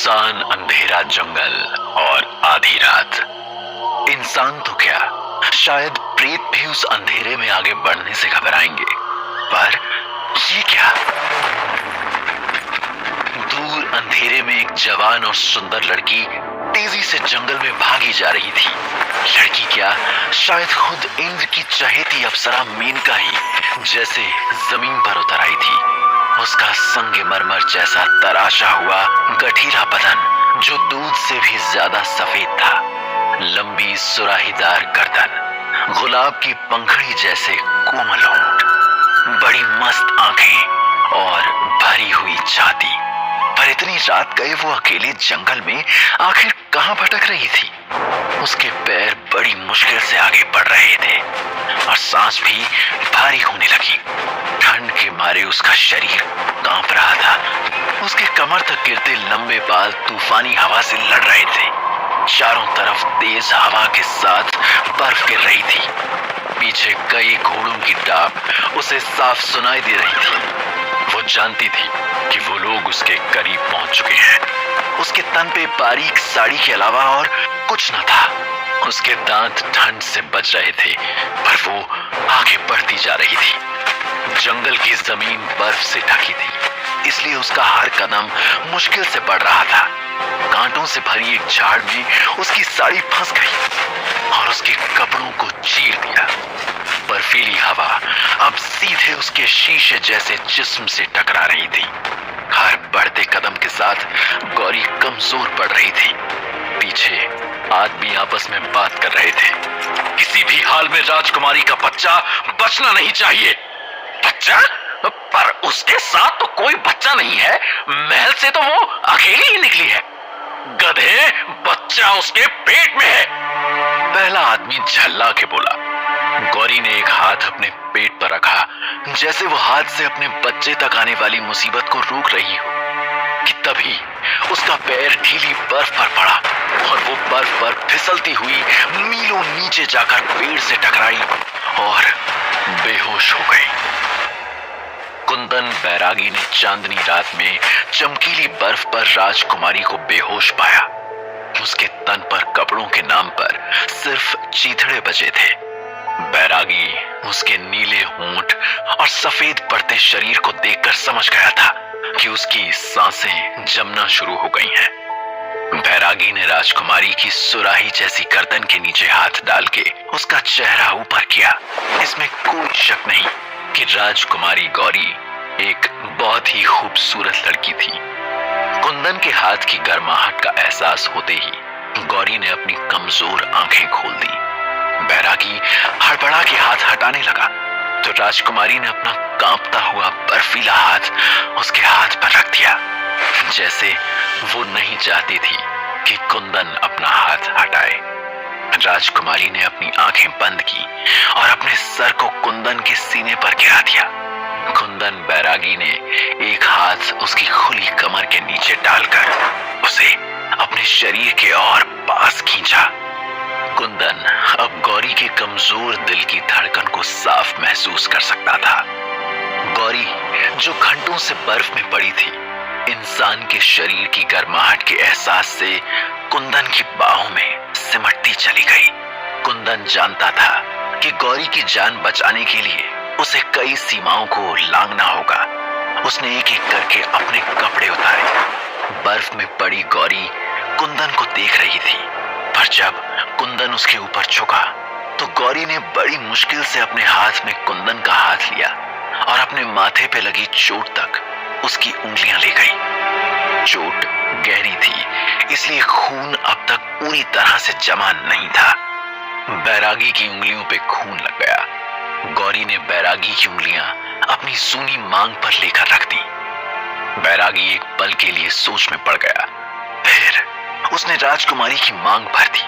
सुनसान अंधेरा जंगल और आधी रात। इंसान तो क्या, शायद प्रेत भी उस अंधेरे में आगे बढ़ने से घबराएंगे, पर ये क्या? दूर अंधेरे में एक जवान और सुंदर लड़की तेजी से जंगल में भागी जा रही थी। लड़की क्या, शायद खुद इंद्र की चहेती अप्सरा मेनका ही जैसे जमीन पर उतर आई थी। उसका संगमरमर जैसा तराशा हुआ गठीला बदन जो दूध से भी ज्यादा सफेद था, लंबी सुराहीदार गर्दन, गुलाब की पंखड़ी जैसे कोमल होंठ, बड़ी मस्त आंखें और भरी हुई छाती। पर इतनी रात गए वो अकेले जंगल में आखिर कहां भटक रही थी? उसके पैर बड़ी मुश्किल से आगे बढ़ रहे थे और सांस भी भारी होने लगी। ठंड के मारे उसका शरीर कांप रहा था। उसके कमर तक गिरते लंबे बाल तूफानी हवा से लड़ रहे थे। चारों तरफ तेज हवा के साथ बर्फ गिर रही थी। पीछे कई घोड़ों की टाप उसे साफ सुनाई दे रही थी। वो जानती थी कि वो लोग उसके करीब पहुंच चुके हैं। उसके तन पे बारीक साड़ी के अलावा और कुछ न था। उसके दांत ठंड से बच रहे थे, पर वो आगे बढ़ती जा रही थी। जंगल की जमीन बर्फ से ढकी थी, इसलिए उसका हर कदम मुश्किल से बढ़ रहा था। कांटों से भरी एक झाड़ में उसकी साड़ी फंस गई और उसके कपड़ों को चीर दिया। बर्फीली हवा अब सीधे उसके शीशे जैसे जिस्म से टकरा रही थी। हर बढ़ते कदम के साथ गौरी कमजोर पड़ रही थी। पीछे आदमी आपस में बात कर रहे थे। किसी भी हाल में राजकुमारी का बच्चा बचना नहीं चाहिए। बच्चा? पर उसके साथ तो कोई बच्चा नहीं है। महल से तो वो अकेली ही निकली है। गधे, बच्चा उसके पेट में है। पहला आदमी झल्ला के बोला। गौरी ने एक हाथ अपने पेट पर रखा, जैसे वो हाथ से अपने बच्चे तक आने वाली मुसीबत को रोक रही हो, कि तभी उसका पैर ढीली बर्फ पर पड़ा और वो बर्फ पर फिसलती हुई मीलों नीचे जाकर पेड़ से टकराई और बेहोश हो गई। कुंदन बैरागी ने चांदनी रात में चमकीली बर्फ पर राजकुमारी को बेहोश पाया। उसके तन पर कपड़ों के नाम पर सिर्फ चीथड़े बचे थे। बैरागी उसके नीले होंठ और सफेद पड़ते शरीर को देखकर समझ गया था कि उसकी सांसें जमना शुरू हो गई हैं। बैरागी ने राजकुमारी की सुराही जैसी गर्दन के नीचे हाथ डाल के उसका चेहरा ऊपर किया। इसमें कोई शक नहीं कि राजकुमारी गौरी एक बहुत ही खूबसूरत लड़की थी। कुंदन के हाथ की गर्माहट का एहसास होते ही गौरी ने अपनी कमजोर आंखें खोल दी। बैरागी हड़बड़ा के हाथ हटाने लगा तो राजकुमारी ने अपना कांपता हुआ बर्फीला हाथ उसके हाथ पर रख दिया, जैसे वो नहीं चाहती थी कि कुंदन अपना हाथ हटाए। राजकुमारी ने अपनी आंखें बंद की और अपने सर को कुंदन के सीने पर गिरा दिया। कुंदन बैरागी ने एक हाथ उसकी खुली कमर के नीचे डालकर उसे अपने शरीर के और पास खींचा। कुंदन अब गौरी के कमजोर दिल की धड़कन को साफ महसूस कर सकता था। गौरी जो घंटों से बर्फ में पड़ी थी, इंसान के शरीर की गर्माहट के एहसास से कुंदन की बाहों में सिमटती चली गई। कुंदन जानता था कि गौरी की जान बचाने के लिए उसे कई सीमाओं को लांघना होगा। उसने एक एक करके अपने कपड़े उतारे। बर्फ में पड़ी गौरी कुंदन को देख रही थी, पर जब कुंदन उसके ऊपर झुका तो गौरी ने बड़ी मुश्किल से अपने हाथ में कुंदन का हाथ लिया और अपने माथे पे लगी चोट तक उसकी उंगलियां ले गई। चोट गहरी थी, इसलिए खून अब तक पूरी तरह से जमा नहीं था। बैरागी की उंगलियों पे खून लग गया। गौरी ने बैरागी की उंगलियां अपनी सूनी मांग पर लेकर रख दी। बैरागी एक पल के लिए सोच में पड़ गया, फिर उसने राजकुमारी की मांग भर दी।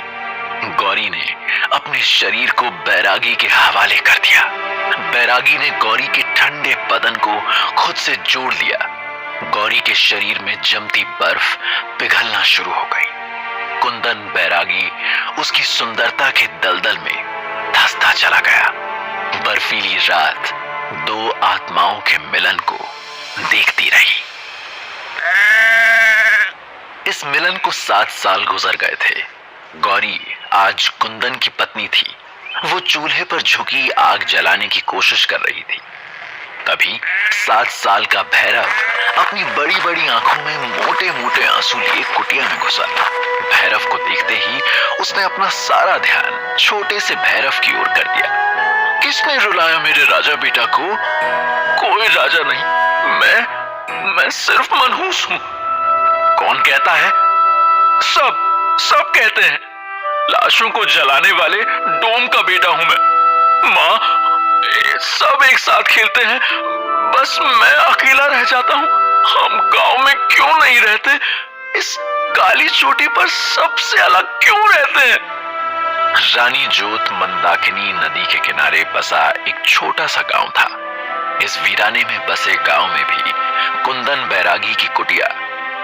गौरी ने अपने शरीर को बैरागी के हवाले कर दिया। बैरागी ने गौरी के ठंडे बदन को खुद से जोड़ लिया। गौरी के शरीर में जमती बर्फ पिघलना शुरू हो गई। कुंदन बैरागी उसकी सुंदरता के दलदल में धंसता चला गया। बर्फीली रात दो आत्माओं के मिलन को देखती रही। इस मिलन को 7 साल गुजर गए थे। गौरी आज कुंदन की पत्नी थी। वो चूल्हे पर झुकी आग जलाने की कोशिश कर रही थी। तभी 7 साल का भैरव अपनी बड़ी बड़ी आंखों में मोटे मोटे आंसू लिए कुटिया में घुसा। भैरव को देखते ही उसने अपना सारा ध्यान छोटे से भैरव की ओर कर दिया। किसने रुलाया मेरे राजा बेटा को? कोई राजा नहीं, मैं सिर्फ मनहूस हूं। कौन कहता है? सब कहते हैं। लाशों को जलाने वाले डोम का बेटा हूं मैं। माँ, सब एक साथ खेलते हैं, बस मैं अकेला रह जाता हूं। हम गांव में क्यों नहीं रहते? इस काली चोटी पर सबसे अलग क्यों रहते हैं? रानी जोत मंदाकिनी नदी के किनारे बसा एक छोटा सा गांव था। इस वीराने में बसे गांव में भी कुंदन बैरागी की कुटिया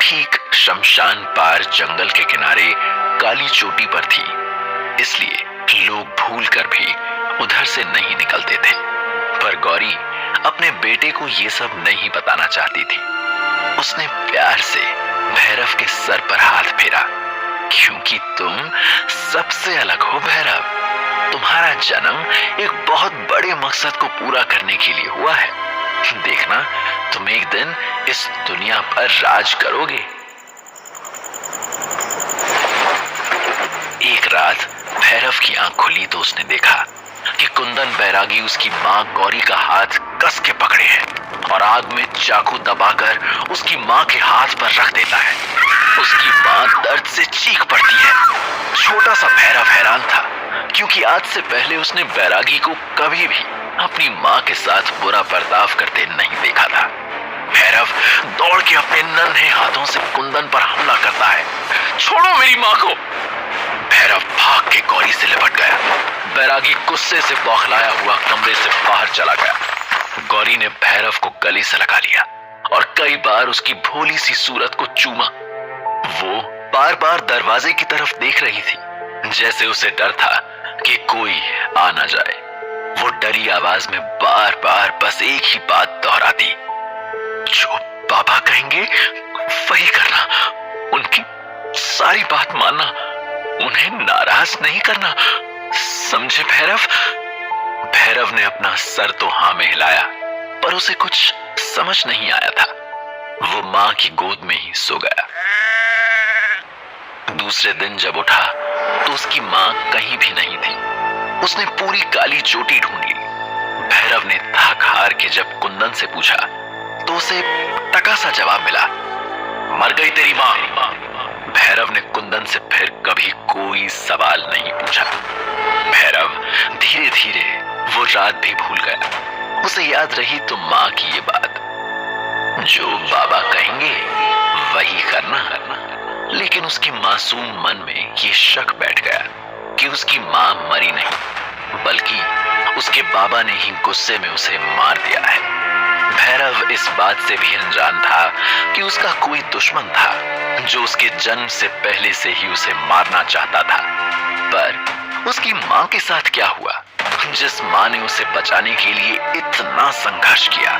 ठीक शमशान पार जंगल के किनारे काली चोटी पर थी। इसलिए लोग भूलकर भी उधर से नहीं निकलते थे। पर गौरी अपने बेटे को ये सब नहीं बताना चाहती थी। उसने प्यार से भैरव के सर पर हाथ फेरा। क्योंकि तुम सबसे अलग हो भैरव। तुम्हारा जन्म एक बहुत बड़े मकसद को पूरा करने के लिए हुआ है। देखना, तुम एक दिन इस दुनिया पर राज करोगे। एक रात भैरव की आंख खुली तो उसने देखा कि कुंदन बैरागी उसकी मां गौरी का हाथ कस के पकड़े है और आग में चाकू दबाकर उसकी मां के हाथ पर रख देता है। उसकी मां दर्द से चीख पड़ती है। छोटा सा भैरव हैरान था, क्योंकि आज से पहले उसने बैरागी को कभी भी अपनी मां के साथ बुरा बर्ताव करते नहीं देखा था। भैरव दौड़ के अपने नन्हे हाथों से कुंदन पर हमला करता है। छोड़ो मेरी मां को! भैरव भाग के गौरी से लिपट गया। बैरागी गुस्से से बौखलाया हुआ कमरे से बाहर चला गया। गौरी ने भैरव को गले से लगा लिया और कई बार उसकी भोली सी सूरत को चूमा। वो बार बार दरवाजे की तरफ देख रही थी, जैसे उसे डर था कि कोई आ ना जाए। वो डरी आवाज में बार बार बस एक ही बात दोहराती, जो बाबा कहेंगे वही करना, उनकी सारी बात मानना, उन्हें नाराज नहीं करना, समझे भैरव? भैरव ने अपना सर तो हाँ में हिलाया, पर उसे कुछ समझ नहीं आया था। वो मां की गोद में ही सो गया। दूसरे दिन जब उठा तो उसकी मां कहीं भी नहीं थी। उसने पूरी काली चोटी ढूंढ ली। भैरव ने थक हार के जब कुंदन से पूछा तो उसे टका सा जवाब मिला, मर गई तेरी मां। भैरव ने कुंदन से फिर कभी कोई सवाल नहीं पूछा। भैरव धीरे धीरे वो रात भी भूल गया। उसे याद रही तो मां की ये बात, जो बाबा कहेंगे वही करना। लेकिन उसकी मासूम मन में ये शक बैठ गया कि उसकी मां मरी नहीं, बल्कि उसके बाबा ने ही गुस्से में उसे मार दिया है। भैरव इस बात से भी अनजान था कि उसका कोई दुश्मन था जो उसके जन्म से पहले से ही उसे मारना चाहता था। पर उसकी मां के साथ क्या हुआ, जिस मां ने उसे बचाने के लिए इतना संघर्ष किया?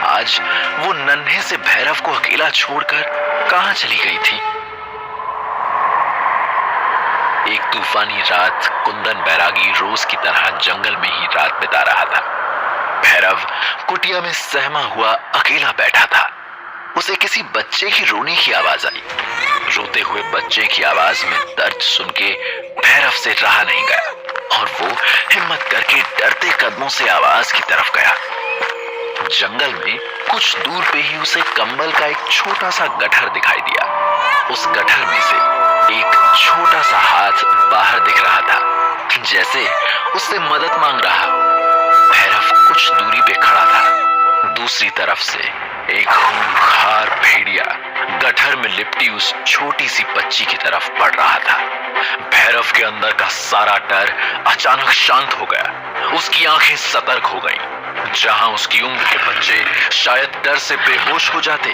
आज वो नन्हे से भैरव को अकेला छोड़कर कहां चली गई थी? एक तूफानी रात कुंदन बैरागी रोज की तरह जंगल में ही रात बिता रहा था। भैरव कुटिया में सहमा हुआ अकेला बैठा था। उसे किसी बच्चे की रोने की आवाज आई। रोते हुए बच्चे की आवाज में दर्द सुन के भैरव से रहा नहीं गया और वो हिम्मत करके डरते कदमों से आवाज की तरफ गया। जंगल में कुछ दूर पे ही उसे कंबल का एक छोटा सा गट्ठर दिखाई दिया। उस गट्ठर में से एक छोटा सा हाथ बाहर दिख रहा था, जैसे उससे मदद मांग रहा हो। भैरव कुछ दूरी पे खड़ा था। दूसरी तरफ से एक खूंखार भेड़िया गट्ठर में लिपटी उस छोटी सी बच्ची की तरफ बढ़ रहा था। भैरव के अंदर का सारा डर अचानक शांत हो गया। उसकी आंखें सतर्क हो गईं। जहां उसकी उम्र के बच्चे शायद डर से बेहोश हो जाते,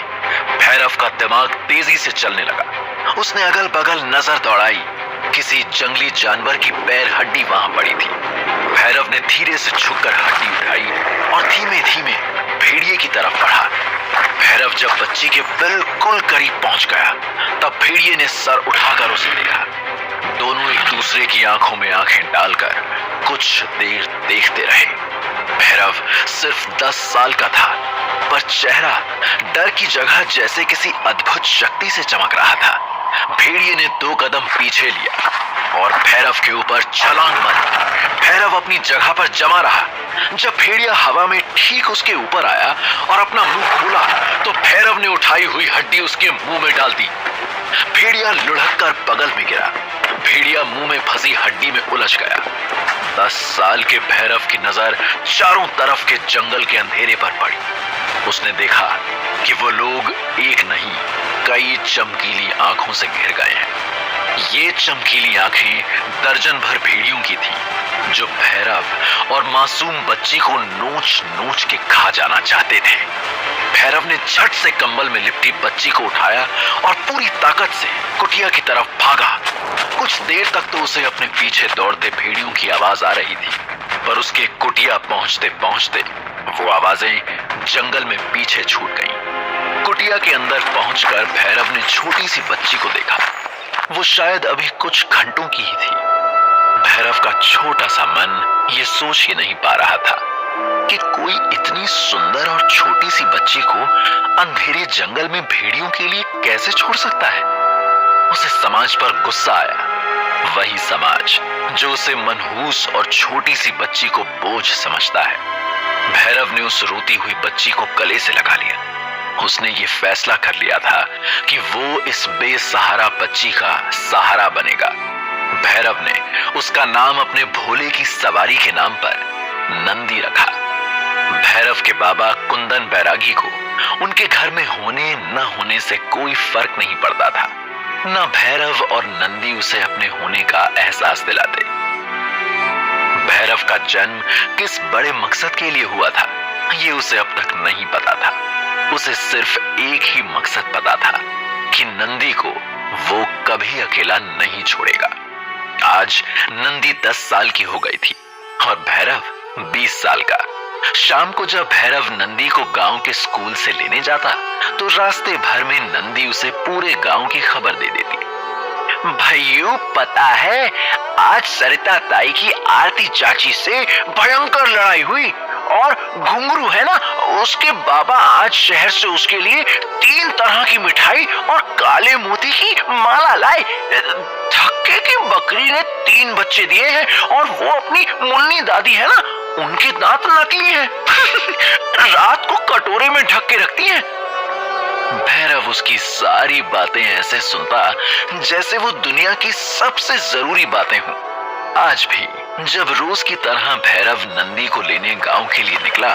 भैरव का दिमाग तेजी से चलने लगा। उसने अगल बगल नजर दौड़ाई। किसी जंगली जानवर की पैर हड्डी वहां पड़ी थी। भैरव ने धीरे से झुककर हड्डी उठाई और धीमे धीमे भेड़िए की तरफ बढ़ा। भैरव जब बच्ची के बिल्कुल करीब पहुंच गया तब भेड़िए ने सर उठाकर उसे देखा। दोनों एक दूसरे की आंखों में आंखें डालकर कुछ देर देखते रहे। भैरव सिर्फ 10 साल का था, पर चेहरा डर की जगह जैसे किसी अद्भुत शक्ति से चमक रहा था। भेड़िए ने 2 कदम पीछे लिया और भैरव के ऊपर छलांग मारी। भैरव अपनी जगह पर जमा रहा। जब भेड़िया हवा में ठीक उसके ऊपर आया और अपना मुंह खोला तो भैरव ने उठाई हुई हड्डी उसके मुंह में डाल दी। भेड़िया लुढ़क कर बगल में गिरा। भेड़िया मुंह में फंसी हड्डी में उलझ गया। 10 साल के भैरव की नजर चारों तरफ के जंगल के अंधेरे पर पड़ी। उसने देखा कि वो लोग एक नहीं, कई चमकीली आंखों से घिर गए हैं। ये चमकीली आंखें दर्जन भर भेड़ियों की थी, जो भैरव और मासूम बच्ची को नोच नोच के खा जाना चाहते थे। भैरव ने झट से कंबल में लिपटी बच्ची को उठाया और पूरी ताकत से कुटिया की तरफ भागा। कुछ देर तक तो उसे अपने पीछे दौड़ते भेड़ियों की आवाज आ रही थी, पर उसके कुटिया पहुंचते पहुंचते वो आवाजें जंगल में पीछे छूट गईं। कुटिया के अंदर पहुंचकर भैरव ने छोटी सी बच्ची को देखा। वो शायद अभी कुछ घंटों की ही थी। भैरव का छोटा सा मन ये सोच ही नहीं पा रहा था कि कोई इतनी सुंदर और छोटी सी बच्ची को अंधेरे जंगल में भेड़ियों के लिए कैसे छोड़ सकता है। उसे समाज पर गुस्सा आया, वही समाज जो उसे मनहूस और छोटी सी बच्ची को बोझ समझता है। भैरव ने उस रोती हुई बच्ची को गले से लगा लिया। उसने ये फैसला कर लिया था कि वो इस बेसहारा बच्ची का सहारा बनेगा। भैरव ने उसका नाम अपने भोले की सवारी के नाम पर नंदी रखा। भैरव के बाबा कुंदन बैरागी को उनके घर में होने न होने से कोई फर्क नहीं पड़ता था। न भैरव और नंदी उसे अपने होने का एहसास दिलाते। भैरव का जन्म किस बड़े मकसद के लिए हुआ था, ये उसे अब तक नहीं पता था। उसे सिर्फ एक ही मकसद पता था कि नंदी को वो कभी अकेला नहीं छोड़ेगा। आज नंदी 10 साल की हो गई थी और भैरव 20 साल का। शाम को जब भैरव नंदी को गांव के स्कूल से लेने जाता तो रास्ते भर में नंदी उसे पूरे गांव की खबर दे देती। भाइयों, पता है आज सरिता ताई की आरती चाची से भयंकर लड़ाई हुई और घुंघरू है ना, उसके बाबा आज शहर से उसके लिए 3 तरह की मिठाई और काले मोती की माला लाए। धक्के की बकरी ने 3 बच्चे दिए हैं और वो अपनी मुन्नी दादी है ना, उनके दांत नकली हैं। रात को कटोरे में ढक के रखती हैं। भैरव उसकी सारी बातें ऐसे सुनता जैसे वो दुनिया की सबसे जरूरी बातें हों। आज भी जब रोज की तरह भैरव नंदी को लेने गांव के लिए निकला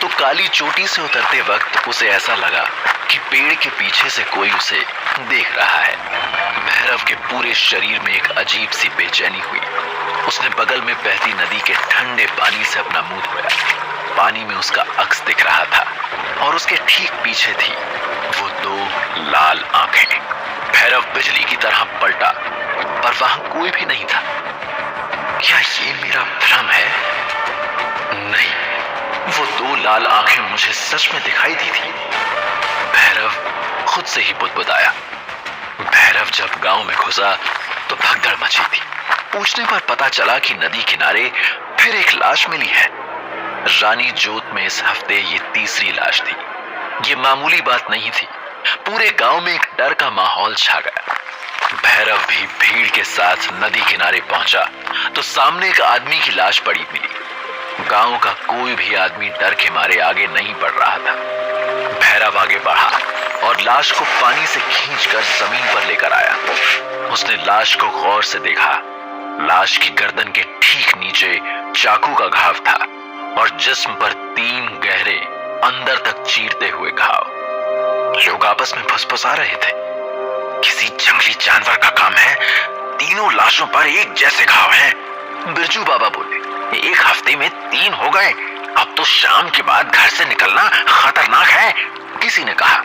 तो काली चोटी से उतरते वक्त उसे ऐसा लगा कि पेड़ के पीछे से कोई उसे देख रहा है। भैरव के पूरे शरीर में एक अजीब सी बेचैनी हुई। उसने बगल में बहती नदी के ठंडे पानी से अपना मुंह धोया। पानी में उसका अक्स दिख रहा था और उसके ठीक पीछे थी वो 2 लाल आंखें। भैरव बिजली की तरह पलटा, पर वहां कोई भी नहीं था। क्या ये मेरा भ्रम है? नहीं, वो 2 लाल आंखें मुझे सच में दिखाई दी थी। भैरव खुद से ही बुदबुदाया। भैरव जब गांव में घुसा तो भगदड़ मची थी। पूछने पर पता चला कि नदी किनारे फिर एक लाश मिली है। रानी जोत में इस हफ्ते ये 3री लाश थी। ये मामूली बात नहीं थी। पूरे गांव में एक डर का माहौल छा गया। भैरव भी भीड़ के साथ नदी किनारे पहुंचा तो सामने एक आदमी की लाश पड़ी मिली। गांव का कोई भी आदमी डर के मारे आगे नहीं बढ़ रहा था। भैरव आगे बढ़ा और लाश को पानी से खींचकर जमीन पर लेकर आया। उसने लाश को गौर से देखा। लाश की गर्दन के ठीक नीचे चाकू का घाव था और जिस्म पर 3 गहरे अंदर तक चीरते हुए घाव। लोग आपस में फुसफुसा रहे थे, किसी जंगली जानवर का काम है, तीनों लाशों पर एक जैसे घाव हैं। बिरजू बाबा बोले, 1 हफ्ते में 3 हो गए, अब तो शाम के बाद घर से निकलना खतरनाक है। किसी ने कहा,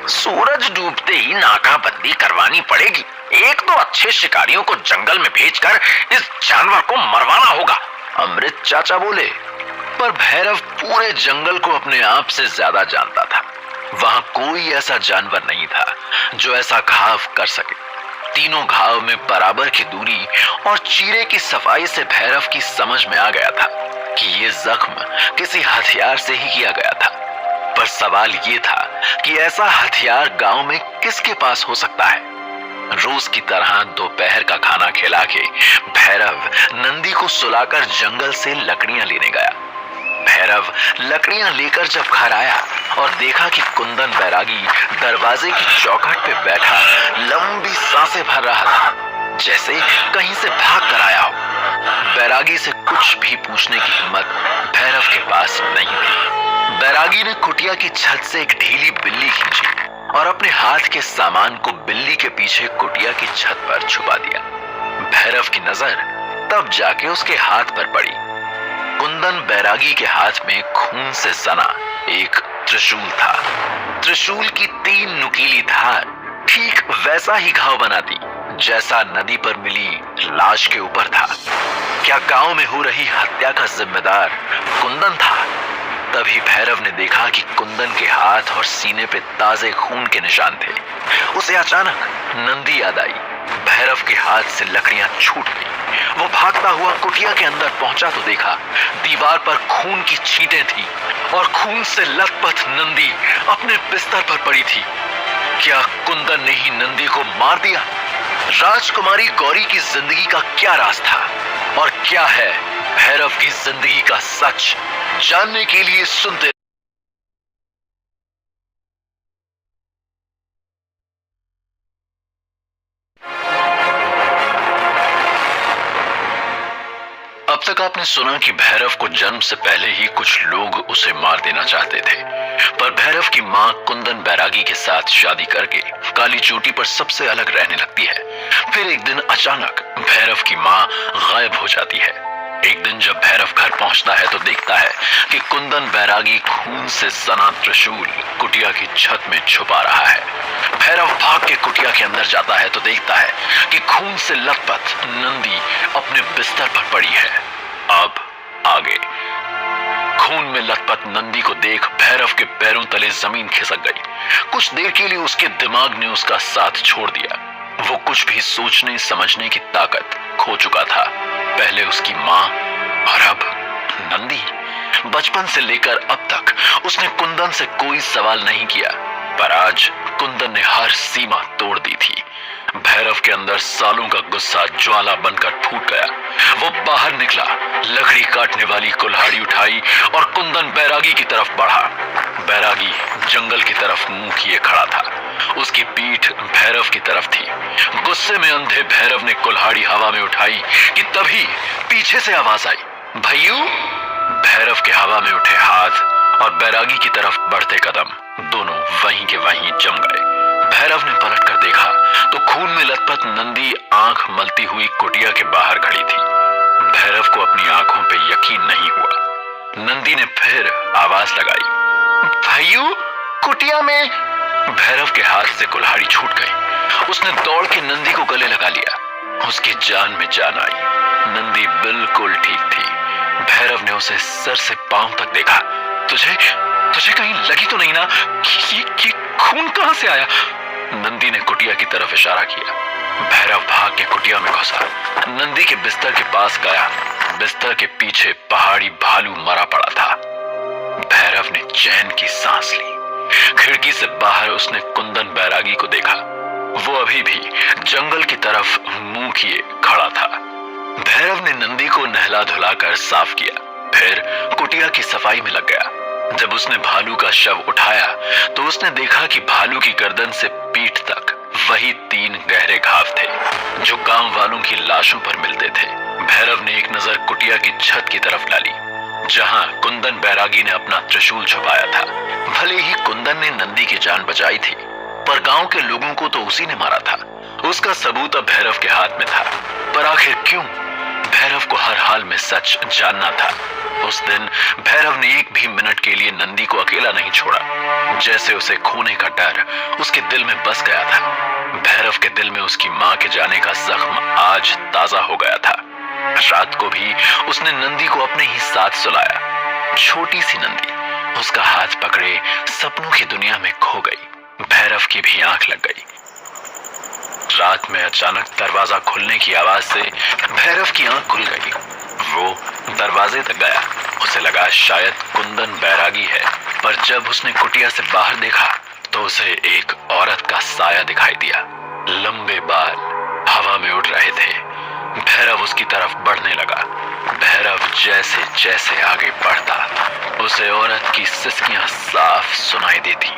सूरज डूबते ही नाकाबंदी करवानी पड़ेगी। एक तो अच्छे शिकारियों को जंगल में भेजकर इस जानवर को मरवाना होगा। अमृत चाचा बोले, पर भैरव पूरे जंगल को अपने आप से ज्यादा जानता था। वहां कोई ऐसा जानवर नहीं था जो ऐसा घाव कर सके। तीनों घाव में बराबर की दूरी और चीरे की सफाई से भैरव की समझ में आ गया था कि ये जख्म किसी हथियार से ही किया गया था। पर सवाल ये था कि ऐसा हथियार गांव में किसके पास हो सकता है। रोज की तरह दोपहर का खाना खिला के भैरव नंदी को सुलाकर जंगल से लकड़ियां लेने गया। भैरव लकड़ियां लेकर जब घर आया और देखा कि कुंदन बैरागी दरवाजे की चौखट पे बैठा लंबी सांसें भर रहा था, जैसे कहीं से भाग कर आया हो। बैरागी से कुछ भी पूछने की हिम्मत भैरव के पास नहीं थी। बैरागी ने कुटिया की छत से एक ढीली बिल्ली खींची और अपने हाथ के सामान को बिल्ली के पीछे कुटिया की छत पर छुपा दिया। भैरव की नजर तब जाके उसके हाथ पर पड़ी। कुंदन बैरागी के हाथ में खून से सना एक त्रिशूल था। त्रिशूल की 3 नुकीली धार ठीक वैसा ही घाव बनाती जैसा नदी पर मिली लाश के ऊपर था। क्या गांव में हो रही हत्या का जिम्मेदार कुंदन था? तभी भैरव ने देखा कि कुंदन के हाथ और सीने पे ताजे खून के निशान थे। उसे अचानक नंदी याद आई। भैरव के हाथ से लकड़ियां छूट गई। वो भागता हुआ कुटिया के अंदर पहुंचा तो देखा दीवार पर खून की छींटें थी और खून से लथपथ नंदी अपने बिस्तर पर पड़ी थी। क्या कुंदन ने ही नंदी को मार दिया? राजकुमारी गौरी की जिंदगी का क्या राज था और क्या है भैरव की जिंदगी का सच? जानने के लिए सुनते अब तक आपने सुना कि भैरव को जन्म से पहले ही कुछ लोग उसे मार देना चाहते थे, पर भैरव की मां कुंदन बैरागी के साथ शादी करके काली चोटी पर सबसे अलग रहने लगती है। फिर एक दिन अचानक भैरव की मां गायब हो जाती है। एक दिन जब भैरव घर पहुंचता है तो देखता है कि कुंदन बैरागी खून से सना त्रिशूल कुटिया की छत में छुपा रहा है। भैरव भाग के कुटिया के अंदर जाता है तो देखता है कि खून से लथपथ नंदी अपने बिस्तर पर पड़ी है। अब आगे खून में लथपथ नंदी को देख भैरव के पैरों तले जमीन खिसक गई। कुछ देर के लिए उसके दिमाग ने उसका साथ छोड़ दिया। वो कुछ भी सोचने समझने की ताकत खो चुका था। पहले उसकी मां और अब नंदी। बचपन से लेकर अब तक उसने कुंदन से कोई सवाल नहीं किया, पर आज कुंदन ने हर सीमा तोड़ दी थी। भैरव के अंदर सालों का गुस्सा ज्वाला बनकर फूट गया। वो बाहर निकला, लकड़ी काटने वाली कुल्हाड़ी उठाई और कुंदन बैरागी की तरफ बढ़ा। बैरागी जंगल की तरफ मुंह किए खड़ा था। उसकी पीठ भैरव की तरफ थी। गुस्से में अंधे भैरव ने कुल्हाड़ी हवा में उठाई कि तभी पीछे से आवाज आई, भैयू। भैरव के हवा में उठे हाथ और बैरागी की तरफ बढ़ते कदम दोनों वहीं के वहीं जम गए। भैरव ने पलट कर देखा तो खून में लथपथ नंदी आंख मलती हुई कुटिया के बाहर खड़ी थी। भैरव को अपनी आंखों पे यकीन नहीं हुआ। नंदी ने फिर आवाज लगाई, भैयू कुटिया में। भैरव के हाथ से कुल्हाड़ी छूट गई। उसने दौड़ के नंदी को गले लगा लिया। उसकी जान में जान आई। नंदी बिल्कुल ठीक थी। भैरव ने उसे सर से पांव तक देखा। तुझे कहीं लगी तो नहीं ना कि खून कहां से आया? नंदी ने कुटिया की तरफ इशारा किया। भैरव भाग के कुटिया में घुसा। नंदी के बिस्तर के पास गया। बिस्तर के पीछे पहाड़ी भालू मरा पड़ा था। भैरव ने चैन की सांस ली। खिड़की से बाहर उसने कुंदन बैरागी को देखा। वो अभी भी जंगल की तरफ मुंह किए खड़ा था। भैरव ने नंदी को नहला धुलाकर साफ किया, फिर कुटिया की सफाई में लग गया। जब उसने भालू का शव उठाया तो उसने देखा कि भालू की गर्दन से पीठ तक वही 3 गहरे घाव थे जो गांव वालों की लाशों पर मिलते थे। भैरव ने एक नजर कुटिया की छत की तरफ डाली जहां कुंदन बैरागी ने अपना त्रिशूल छुपाया था। भले ही कुंदन ने नंदी की जान बचाई थी, पर गांव के लोगों को तो उसी ने मारा था। उसका सबूत अब भैरव के हाथ में था। पर आखिर क्यों? भैरव को हर हाल में सच जानना था। उस दिन भैरव ने एक भी मिनट के लिए नंदी को अकेला नहीं छोड़ा। जैसे उसे खोने का डर उसके दिल में बस गया था। भैरव के दिल में उसकी मां के जाने का जख्म आज ताजा हो गया था। रात को भी उसने नंदी को अपने ही साथ सुलाया। छोटी सी नंदी उसका हाथ पकड़े सपनों की दुनिया में खो गई। भैरव की भी आंख लग गई। रात में अचानक दरवाजा खुलने की आवाज से भैरव की आंख खुल गई। वो दरवाजे तक गया। उसे लगा शायद कुंदन बैरागी है, पर जब उसने कुटिया से बाहर देखा तो उसे एक औरत का साया दिखाई दिया। लंबे बाल हवा में उड़ रहे थे। भैरव उसकी तरफ बढ़ने लगा। भैरव जैसे जैसे आगे बढ़ता उसे औरत की सिसकियां साफ सुनाई देती।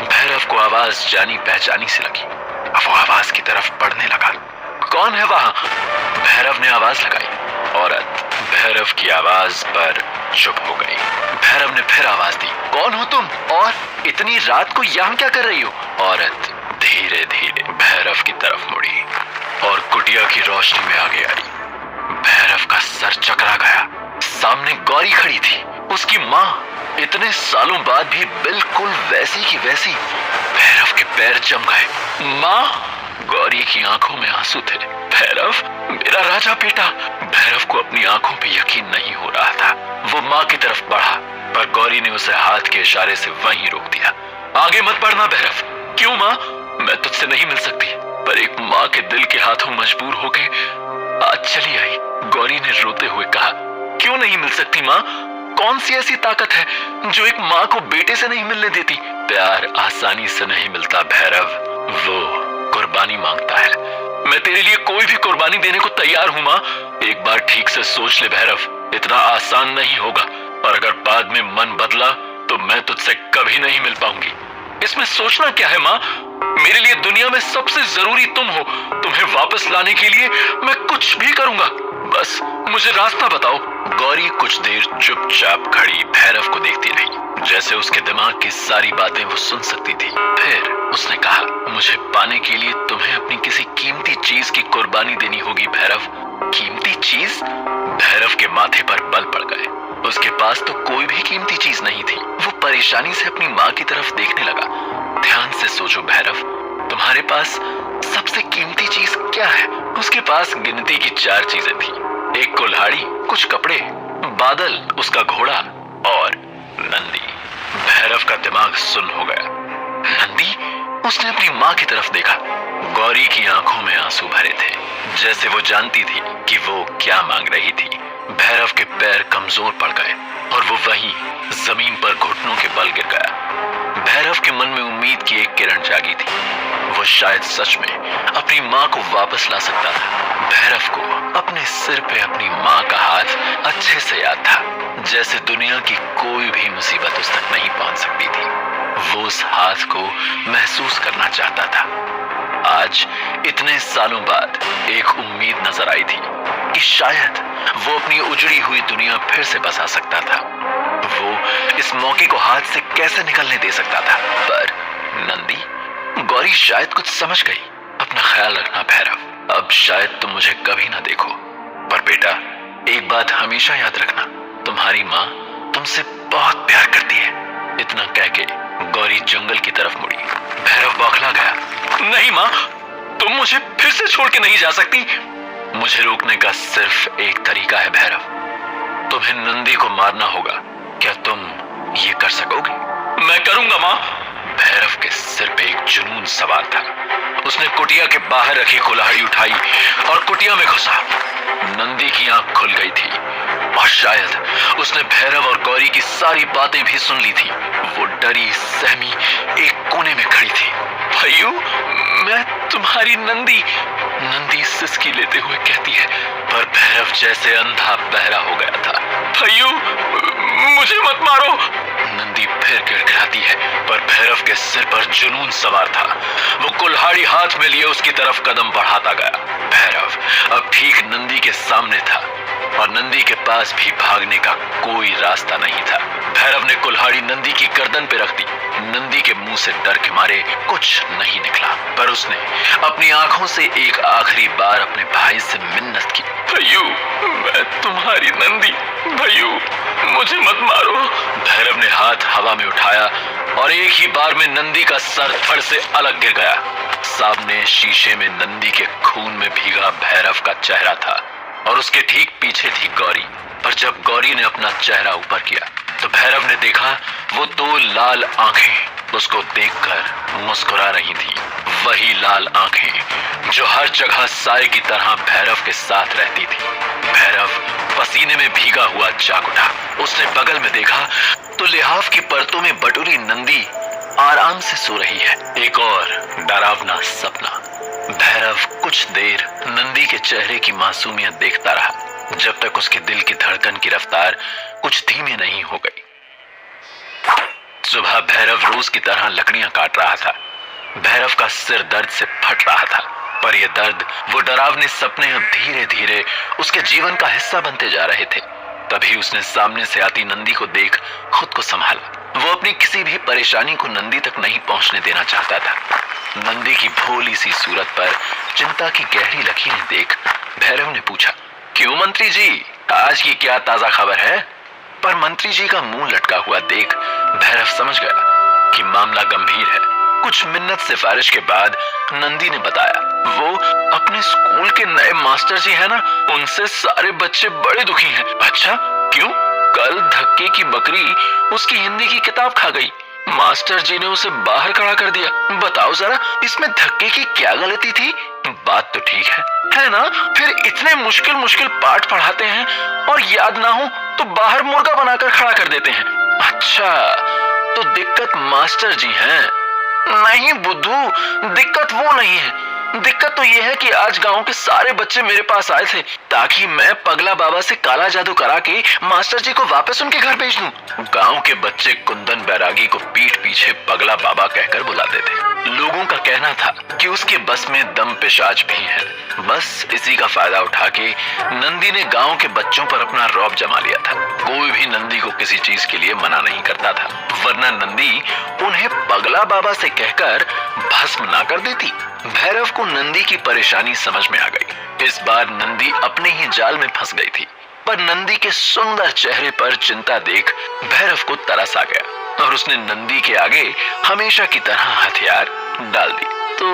भैरव को आवाज जानी पहचानी सी लगी। वो आवाज की तरफ बढ़ने लगा। कौन है वहां? भैरव ने आवाज लगाई। औरत भैरव की आवाज पर चुप हो गई। भैरव ने फिर आवाज दी, कौन हो तुम और इतनी रात को यहां क्या कर रही हो? औरत धीरे धीरे भैरव की तरफ मुड़ी और कुटिया की रोशनी में आगे आई। भैरव का सर चकरा गया। सामने गौरी खड़ी थी, उसकी माँ। इतने सालों बाद भी बिल्कुल वैसी की वैसी। भैरव के पैर जम गए। माँ! गौरी की आंखों में आंसू थे। भैरव, मेरा राजा बेटा। भैरव को अपनी आंखों पे यकीन नहीं हो रहा था। वो माँ की तरफ बढ़ा, पर गौरी ने उसे हाथ के इशारे से वहीं रोक दिया। आगे मत बढ़ना भैरव। क्यों माँ? मैं तुझसे नहीं मिल सकती, पर एक माँ के दिल के हाथों मजबूर होके आज चली आई। गौरी ने रोते हुए कहा। क्यों नहीं मिल सकती माँ? कौन सी ऐसी ताकत है जो एक माँ को बेटे से नहीं मिलने देती? प्यार आसानी से नहीं मिलता भैरव, वो कुर्बानी मांगता है। मैं तेरे लिए कोई भी कुर्बानी देने को तैयार हूँ माँ। एक बार ठीक से सोच ले भैरव, इतना आसान नहीं होगा, और अगर बाद में मन बदला तो मैं तुझसे कभी नहीं मिल पाऊंगी। इसमें सोचना क्या है माँ? मेरे लिए दुनिया में सबसे जरूरी तुम हो। तुम्हें वापस लाने के लिए मैं कुछ भी करूंगा, बस मुझे रास्ता बताओ। गौरी कुछ देर चुपचाप खड़ी भैरव को देखती रही, जैसे उसके दिमाग की सारी बातें वो सुन सकती थी। फिर उसने कहा, मुझे पाने के लिए तुम्हें अपनी किसी कीमती चीज की कुर्बानी देनी होगी भैरव। कीमती चीज? भैरव के माथे पर बल पड़ गए। उसके पास तो कोई भी कीमती चीज नहीं थी। वो परेशानी से अपनी माँ की तरफ देखने लगा। ध्यान से सोचो भैरव, तुम्हारे पास सबसे कीमती चीज क्या है? उसके पास गिनती की 4 चीजें थी। एक कुल्हाड़ी, कुछ कपड़े, बादल, उसका घोड़ा और नंदी। भैरव का दिमाग सुन्न हो गया। नंदी? उसने अपनी माँ की तरफ देखा। गौरी की आंखों में आंसू भरे थे, जैसे वो जानती थी कि वो क्या मांग रही थी। भैरव के पैर कमजोर पड़ गए और वो वहीं जमीन पर घुटनों के बल गिर गया। भैरव के मन में उम्मीद की एक किरण जागी थी। वो शायद सच में अपनी माँ को वापस ला सकता था। भैरव को अपने सिर पे अपनी माँ का हाथ अच्छे से याद था, जैसे दुनिया की कोई भी मुसीबत उस तक नहीं पहुंच सकती थी। वो उस हाथ को महसूस करना चाहता था। आज इतने सालों बाद एक उम्मीद नजर आई थी कि शायद वो अपनी उजड़ी हुई दुनिया फिर से बसा सकता था। वो इस मौके को हाथ से कैसे निकलने दे सकता था। पर नंदी, गौरी शायद कुछ समझ गई। अपना ख्याल रखना भैरव, अब शायद तुम मुझे कभी ना देखो, पर बेटा एक बात हमेशा याद रखना, तुम्हारी माँ तुमसे बहुत प्यार करती है। इतना कह के गौरी जंगल की तरफ मुड़ी। भैरव बौखला गया। नहीं माँ, तुम मुझे फिर से छोड़ के नहीं जा सकती। मुझे रोकने का सिर्फ एक तरीका है भैरव, तुम्हें नंदी को मारना होगा। क्या तुम ये कर सकोगे? मैं करूंगा माँ। भैरव के सिर पे एक जुनून सवार था। उसने कुटिया के बाहर रखी कुल्हाड़ी उठाई और कुटिया में घुसा। नंदी की आंख खुल गई थी और शायद उसने भैरव और गौरी की सारी बातें भी सुन ली थी। वो डरी सहमी एक कोने में खड़ी थी। भाइयों, मैं तुम्हारी नंदी। नंदी सिसकी लेते हुए कहती है, पर भैरव जैसे अंधा बहरा हो गया था। भाइयों, मुझे मत मारो। नंदी फिर गिड़गिड़ाती है, पर भैरव के सिर पर जुनून सवार था। वो कुल्हाड़ी हाथ में लिए उसकी तरफ कदम बढ़ाता गया। भैरव अब ठीक नंदी के सामने था और नंदी के पास भी भागने का कोई रास्ता नहीं था। भैरव ने कुल्हाड़ी नंदी की गर्दन पे रख दी। नंदी के मुंह से डर के मारे कुछ नहीं निकला, पर उसने अपनी आंखों से एक आखिरी बार अपने भाई से मिन्नत की। भैयू, मैं तुम्हारी नंदी। भैयू, मुझे मत मारो। भैरव ने हाथ हवा में उठाया और एक ही बार में नंदी का सर धड़ से अलग गिर गया। सामने शीशे में नंदी के खून में भीगा भैरव का चेहरा था और उसके ठीक पीछे थी गौरी। पर जब गौरी ने अपना चेहरा ऊपर किया भैरव ने देखा वो दो लाल आंखें उसको देखकर मुस्कुरा रही थी। वही लाल आंखें जो हर जगह साए की तरह भैरव के साथ रहती थी। भैरव पसीने में भीगा हुआ जाग उठा। उसने बगल में देखा तो लिहाफ की परतों में बटुरी नंदी आराम से सो रही है। एक और डरावना सपना। भैरव कुछ देर नंदी के चेहरे की मासूमियत देखता रहा, जब तक उसके दिल की धड़कन की रफ्तार कुछ धीमी नहीं हो गई। सुबह भैरव रोज की तरह लकड़ियां काट रहा था। भैरव का सिर दर्द से फट रहा था, पर यह दर्द, वो डरावने सपने अब धीरे धीरे उसके जीवन का हिस्सा बनते जा रहे थे। तभी उसने सामने से आती नंदी को देख खुद को संभाला। वो अपनी किसी भी परेशानी को नंदी तक नहीं पहुंचने देना चाहता था। नंदी की भोली सी सूरत पर चिंता की गहरी लकीरें देख भैरव ने पूछा, क्यों मंत्री जी, आज की क्या ताजा खबर है? पर मंत्री जी का मुंह लटका हुआ देख भैरव समझ गया कि मामला गंभीर है। कुछ मिन्नत सिफारिश के बाद नंदी ने बताया, वो अपने स्कूल के नए मास्टर जी है ना, उनसे सारे बच्चे बड़े दुखी हैं। अच्छा, क्यों? कल धक्के की बकरी उसकी हिंदी की किताब खा गई। मास्टर जी ने उसे बाहर खड़ा कर दिया। बताओ जरा, इसमें धक्के की क्या गलती थी? बात तो ठीक है ना? फिर इतने मुश्किल मुश्किल पाठ पढ़ाते हैं और याद ना हो तो बाहर मुर्गा बनाकर खड़ा कर देते हैं। अच्छा, तो दिक्कत मास्टर जी हैं? नहीं बुद्धू, दिक्कत वो नहीं है। दिक्कत तो ये है कि आज गांव के सारे बच्चे मेरे पास आए थे ताकि मैं पगला बाबा से काला जादू करा के मास्टर जी को वापस उनके घर भेज दूं। गांव के बच्चे कुंदन बैरागी को पीठ पीछे पगला बाबा कहकर बुलाते थे। लोगों का कहना था कि उसके बस में दम पिशाच भी है। बस इसी का फायदा उठा के नंदी ने गांव के बच्चों पर अपना रौब जमा लिया था। कोई भी नंदी को किसी चीज के लिए मना नहीं करता था, वरना नंदी उन्हें पगला बाबा से कहकर भस्म ना कर देती। भैरव को नंदी की परेशानी समझ में आ गई। इस बार नंदी अपने ही जाल में फंस गई थी, पर नंदी के सुंदर चेहरे पर चिंता देख भैरव को तरस आ गया और उसने नंदी के आगे हमेशा की तरह हथियार डाल दी। तो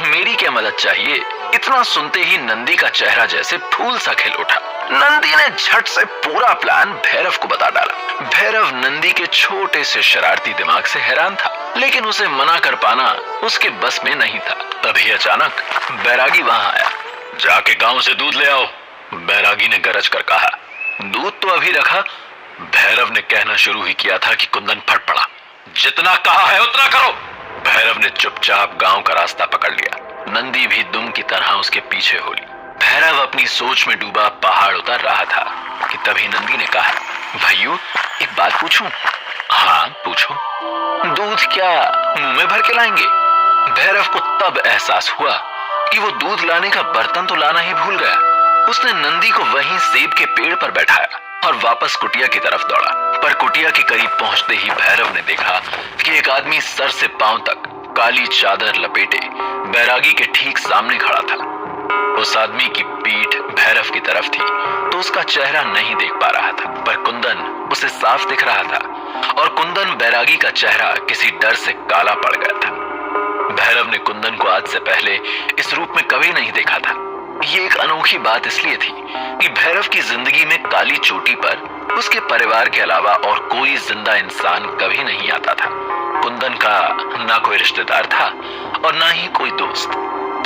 मेरी क्या मदद चाहिए? इतना सुनते ही नंदी का चेहरा जैसे फूल सा खिल उठा। नंदी ने झट से पूरा प्लान भैरव को बता डाला। भैरव नंदी के छोटे से शरारती दिमाग से हैरान था, लेकिन उसे मना कर पाना उसके बस में नहीं था। तभी अचानक बैरागी वहां आया। जाके गांव से दूध ले आओ, बैरागी ने गरज कर कहा। दूध तो अभी रखा। भैरव ने कहना शुरू ही किया था कि कुंदन फट पड़ा। जितना कहा है उतना करो। भैरव ने चुपचाप गांव का रास्ता पकड़ लिया। नंदी भी दुम की तरह उसके पीछे हो ली। भैरव अपनी सोच में डूबा पहाड़ उतर रहा था कि तभी नंदी ने कहा, भाइयों एक बात पूछूं? हाँ पूछो। दूध क्या मुंह में भर के लाएंगे? भैरव को तब एहसास हुआ कि वो दूध लाने का बर्तन तो लाना ही भूल गया। उसने नंदी को वहीं सेब के पेड़ पर बैठाया और वापस कुटिया की तरफ दौड़ा। पर कुटिया के करीब पहुंचते ही भैरव ने देखा कि एक आदमी सर से पांव तक काली चादर लपेटे बैरागी के ठीक सामने खड़ा था। उस आदमी की पीठ भैरव की तरफ थी तो उसका चेहरा नहीं देख पा रहा था, पर कुंदन उसे साफ दिख रहा था और कुंदन बैरागी का चेहरा किसी डर से काला पड़ गया था। भैरव ने कुंदन को आज से पहले इस रूप में कभी नहीं देखा था। ये एक अनोखी बात इसलिए थी कि भैरव की जिंदगी में काली चोटी पर उसके परिवार के अलावा और कोई जिंदा इंसान कभी नहीं आता था। कुंदन का ना कोई रिश्तेदार था और ना ही कोई दोस्त।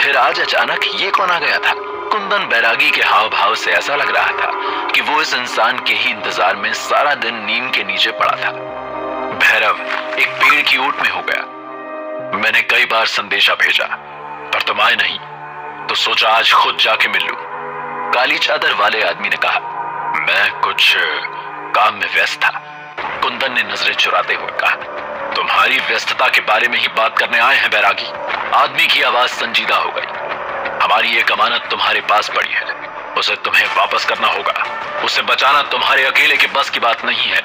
फिर आज अचानक ये कौन आ गया था? कुंदन बैरागी के हाव भाव से ऐसा लग रहा था कि वो इस इंसान के ही इंतजार में सारा दिन नीम के नीचे पड़ा था। भैरव एक पेड़ की ओट में हो गया। मैंने कई बार संदेशा भेजा पर तुम आए नहीं, तो सोचा आज खुद जाके मिल लूं। काली चादर वाले आदमी ने कहा। मैं कुछ काम में व्यस्त था। कुंदन ने नजरें चुराते हुए कहा। तुम्हारी व्यस्तता के बारे में ही बात करने आए हैं बैरागी। आदमी की आवाज संजीदा हो गई। हमारी एक अमानत तुम्हारे पास पड़ी है, उसे तुम्हें वापस करना होगा। उसे बचाना तुम्हारे अकेले के बस की बात नहीं है।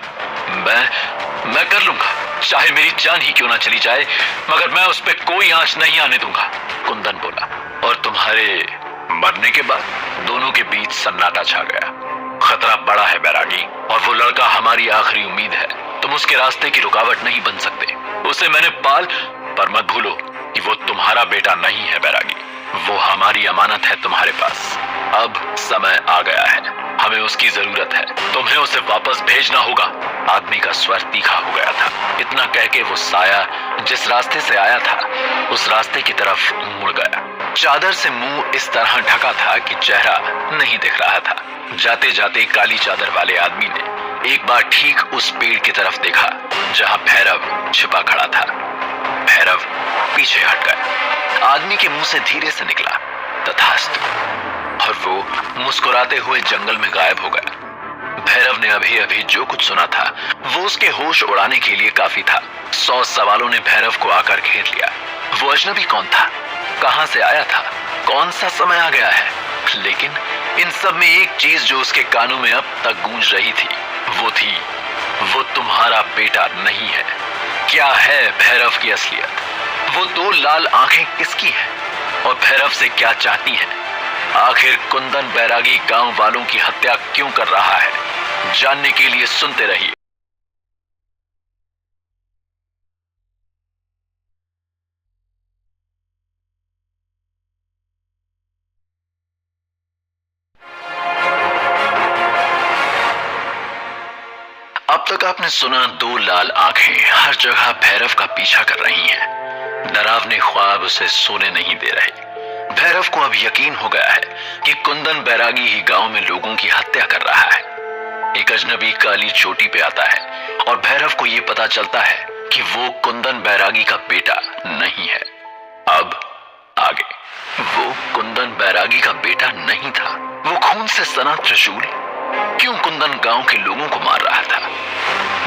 मैं कर लूंगा, चाहे मेरी जान ही क्यों ना चली जाए, मगर मैं उस पर कोई आंच नहीं आने दूंगा, कुंदन बोला। और तुम्हारे मरने के बाद दोनों के बीच सन्नाटा छा गया। खतरा बड़ा है बैरागी, और वो लड़का हमारी आखिरी उम्मीद है। तुम उसके रास्ते की रुकावट नहीं बन सकते। उसे मैंने पाल, पर मत भूलो कि वो तुम्हारा बेटा नहीं है बैरागी। वो हमारी अमानत है तुम्हारे पास। अब समय आ गया है, हमें उसकी जरूरत है, तुम्हें उसे वापस भेजना होगा। आदमी का स्वर तीखा हो गया था। इतना कह के वो साया जिस रास्ते से आया था उस रास्ते की तरफ मुड़ गया। चादर से मुंह इस तरह ढका था कि चेहरा नहीं दिख रहा था। जाते जाते काली चादर वाले आदमी ने एक बार ठीक उस पेड़ की तरफ देखा जहां भैरव छिपा खड़ा था। भैरव पीछे हट गया। आदमी के मुंह से धीरे से निकला तथास्तु, और वो मुस्कुराते हुए जंगल में गायब हो गया। भैरव ने अभी अभी जो कुछ सुना था वो उसके होश उड़ाने के लिए काफी था। 100 सवालों ने भैरव को आकर घेर लिया। वो अजनबी कौन था, कहां से आया था, कौन सा समय आ गया है? लेकिन इन सब में एक चीज जो उसके कानों में अब तक गूंज रही थी वो थी, वो तुम्हारा बेटा नहीं है। क्या है भैरव की असलियत? वो 2 लाल आंखें किसकी हैं और भैरव से क्या चाहती हैं? आखिर कुंदन बैरागी गांव वालों की हत्या क्यों कर रहा है? जानने के लिए सुनते रहिए। अब तक आपने सुना 2 लाल आंखें हर जगह भैरव का पीछा कर रही हैं। डरावने ख्वाब उसे सोने नहीं दे रहे। भैरव को अब यकीन हो गया है कि कुंदन बैरागी ही गांव में लोगों की हत्या कर रहा है। एक अजनबी काली चोटी पे आता है और भैरव को यह पता चलता है कि वो कुंदन बैरागी का बेटा नहीं है। अब आगे, वो कुंदन बैरागी का बेटा नहीं था। वो खून से सना त्रिशूल क्यों कुंदन गांव के लोगों को मार रहा था?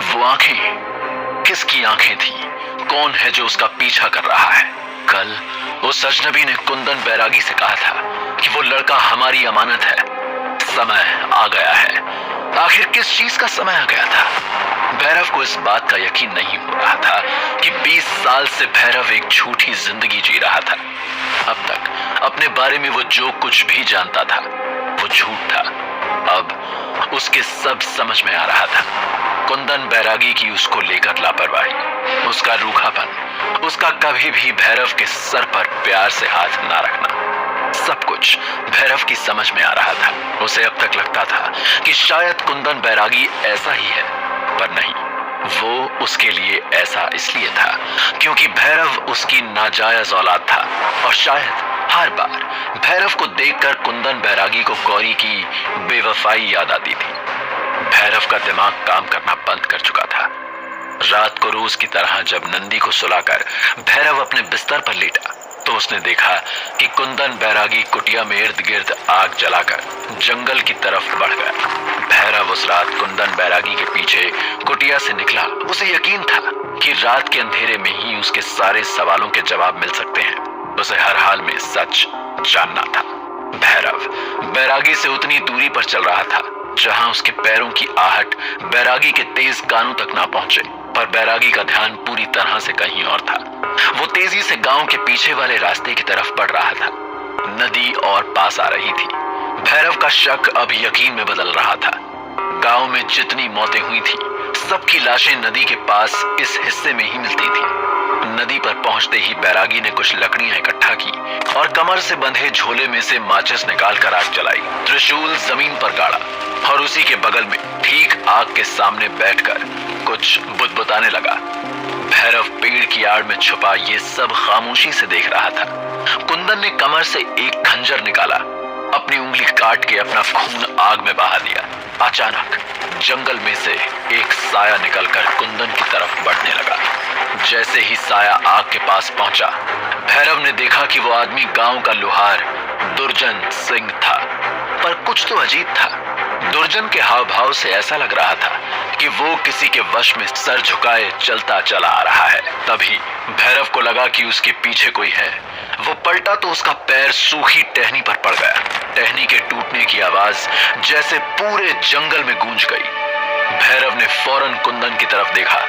वो आंखें किसकी आंखें थी? कौन है जो उसका पीछा कर रहा है? कल उस अजनबी ने कुंदन बैरागी से कहा था कि वो लड़का हमारी अमानत है। समय आ गया है। आखिर किस चीज का समय आ गया था? भैरव को इस बात का यकीन नहीं हो रहा था कि 20 साल से भैरव एक झूठी जिंदगी जी रहा था। अब तक अपने बारे में वो जो कुछ भी जानता था वो झूठ था। अब उसके सब समझ में आ रहा था। कुंदन बैरागी की उसको लेकर लापरवाही, उसका रूखापन, उसका कभी भी भैरव के सर पर प्यार से हाथ ना रखना, सब कुछ भैरव की समझ में आ रहा था। उसे अब तक लगता था कि शायद कुंदन बैरागी ऐसा ही है, पर नहीं, वो उसके लिए ऐसा इसलिए था क्योंकि भैरव उसकी नाजायज औलाद था। और शायद हर बार भैरव को देखकर कुंदन बैरागी को गौरी की बेवफाई याद आती थी। भैरव का दिमाग काम करना बंद कर चुका था। रात को रोज की तरह जब नंदी को सुलाकर भैरव अपने बिस्तर पर लेटा तो उसने देखा कि कुंदन बैरागी कुटिया में इर्द गिर्द आग जलाकर जंगल की तरफ बढ़ गया। भैरव उस रात कुंदन बैरागी के पीछे कुटिया से निकला। उसे यकीन था कि रात के अंधेरे में ही उसके सारे सवालों के जवाब मिल सकते हैं। उसे हर हाल में सच जानना था। भैरव बैरागी से उतनी दूरी पर चल रहा था जहां उसके पैरों की आहट बैरागी के तेज कानों तक ना पहुंचे, पर बैरागी का ध्यान पूरी तरह से कहीं और था। वो तेजी से गांव के पीछे वाले रास्ते की तरफ बढ़ रहा था। नदी और पास आ रही थी। भैरव का शक अब यकीन में बदल रहा था। गांव में जितनी मौतें हुई थी सबकी लाशें नदी के पास इस हिस्से में ही मिलती थी। नदी पर पहुंचते ही बैरागी ने कुछ लकड़ियां इकट्ठा की और कमर से बंधे झोले में से माचिस निकालकर आग जलाई। त्रिशूल जमीन पर गाड़ा और उसी के बगल में ठीक आग के सामने बैठकर कुछ बुदबुदाने लगा। भैरव पेड़ की आड़ में छुपा ये सब खामोशी से देख रहा था। कुंदन ने कमर से एक खंजर निकाला, अपनी उंगली काट के अपना खून आग में बहा दिया। अचानक जंगल में से एक साया निकलकर कुंदन की तरफ बढ़ने लगा। जैसे ही साया आग के पास पहुंचा, भैरव ने देखा कि वो आदमी गांव का लोहार दुर्जन सिंह था। पर कुछ तो अजीब था। दुर्जन के हाव भाव से ऐसा लग रहा था कि वो किसी के वश में सर झुकाए चलता चला आ रहा है। तभी भैरव को लगा कि उसके पीछे कोई है। वो पलटा तो उसका पैर सूखी टहनी पर पड़ गया। टहनी के टूटने की आवाज जैसे पूरे जंगल में गूंज गई। भैरव ने फौरन कुंदन की तरफ देखा,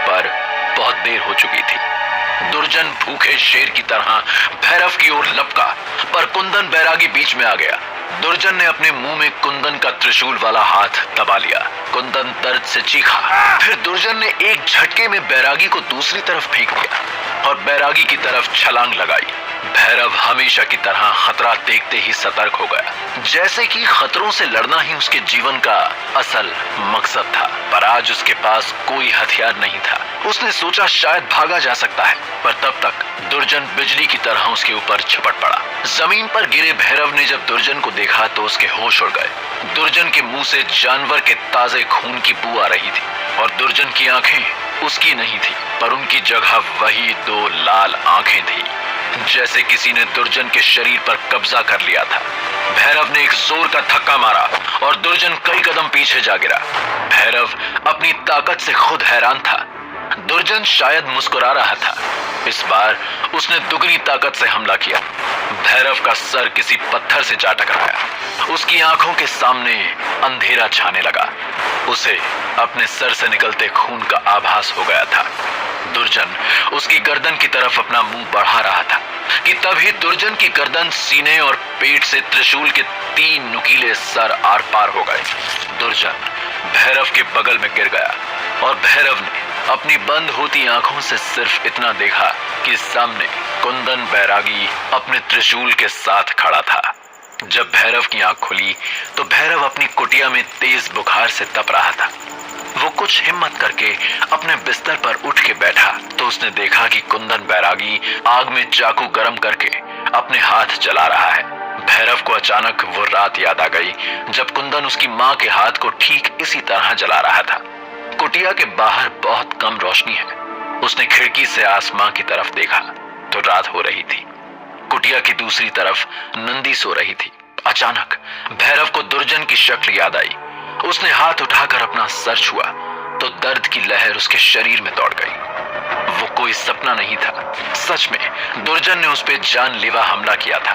पर बहुत देर हो चुकी थी। दुर्जन भूखे शेर की तरह भैरव की ओर लपका, पर कुंदन बैरागी बीच में आ गया। दुर्जन ने अपने मुंह में कुंदन का त्रिशूल वाला हाथ दबा लिया। कुंदन दर्द से चीखा। फिर दुर्जन ने एक झटके में बैरागी को दूसरी तरफ फेंक दिया और बैरागी की तरफ छलांग लगाई। भैरव हमेशा की तरह खतरा देखते ही सतर्क हो गया, जैसे कि खतरों से लड़ना ही उसके जीवन का असल मकसद था। पर आज उसके पास कोई हथियार नहीं था। उसने सोचा शायद भागा जा सकता है, पर तब तक दुर्जन बिजली की तरह उसके ऊपर झपट पड़ा। जमीन पर गिरे भैरव ने जब दुर्जन को देखा तो उसके होश उड़ गए। दुर्जन के मुंह से जानवर के ताजे खून की बू आ रही थी और दुर्जन की आंखें उसकी नहीं थी, पर उनकी जगह वही दो लाल आंखें थी, जैसे किसी ने दुर्जन के शरीर पर कब्जा कर लिया था। भैरव ने एक जोर का धक्का मारा और दुर्जन कई कदम पीछे जा गिरा। भैरव अपनी ताकत से खुद हैरान था। दुर्जन शायद मुस्कुरा रहा था। इस बार उसने दुगनी ताकत से हमला किया। भैरव का सर किसी पत्थर से जा टकराया। उसकी आंखों के सामने अंधेरा छाने लगा। उसे अपने सर से निकलते खून का आभास हो गया था। दुर्जन उसकी गर्दन की तरफ अपना मुंह बढ़ा रहा था कि तभी दुर्जन की गर्दन, सीने और पेट से त्रिशूल के 3 नुकीले सर आर पार हो गए। दुर्जन भैरव के बगल में गिर गया और भैरव ने अपनी बंद होती आंखों से सिर्फ इतना देखा कि सामने कुंदन बैरागी अपने त्रिशूल के साथ खड़ा था। जब भैरव की आंख खुली तो भैरव अपनी कुटिया में तेज बुखार से तप रहा था। वो कुछ हिम्मत करके अपने बिस्तर पर उठ के बैठा तो उसने देखा कि कुंदन बैरागी आग में चाकू गरम करके अपने हाथ जला रहा है। भैरव को अचानक वो रात याद आ गई जब कुंदन उसकी माँ के हाथ को ठीक इसी तरह जला रहा था। कुटिया के बाहर बहुत कम रोशनी है। उसने खिड़की से आसमां की तरफ देखा तो रात हो रही थी। कुटिया की दूसरी तरफ नंदी सो रही थी। अचानक भैरव को दुर्जन की शक्ल याद आई। उसने हाथ उठाकर अपना सर छुआ तो दर्द की लहर उसके शरीर में दौड़ गई। वो कोई सपना नहीं था, सच में दुर्जन ने उस पर जानलेवा हमला किया था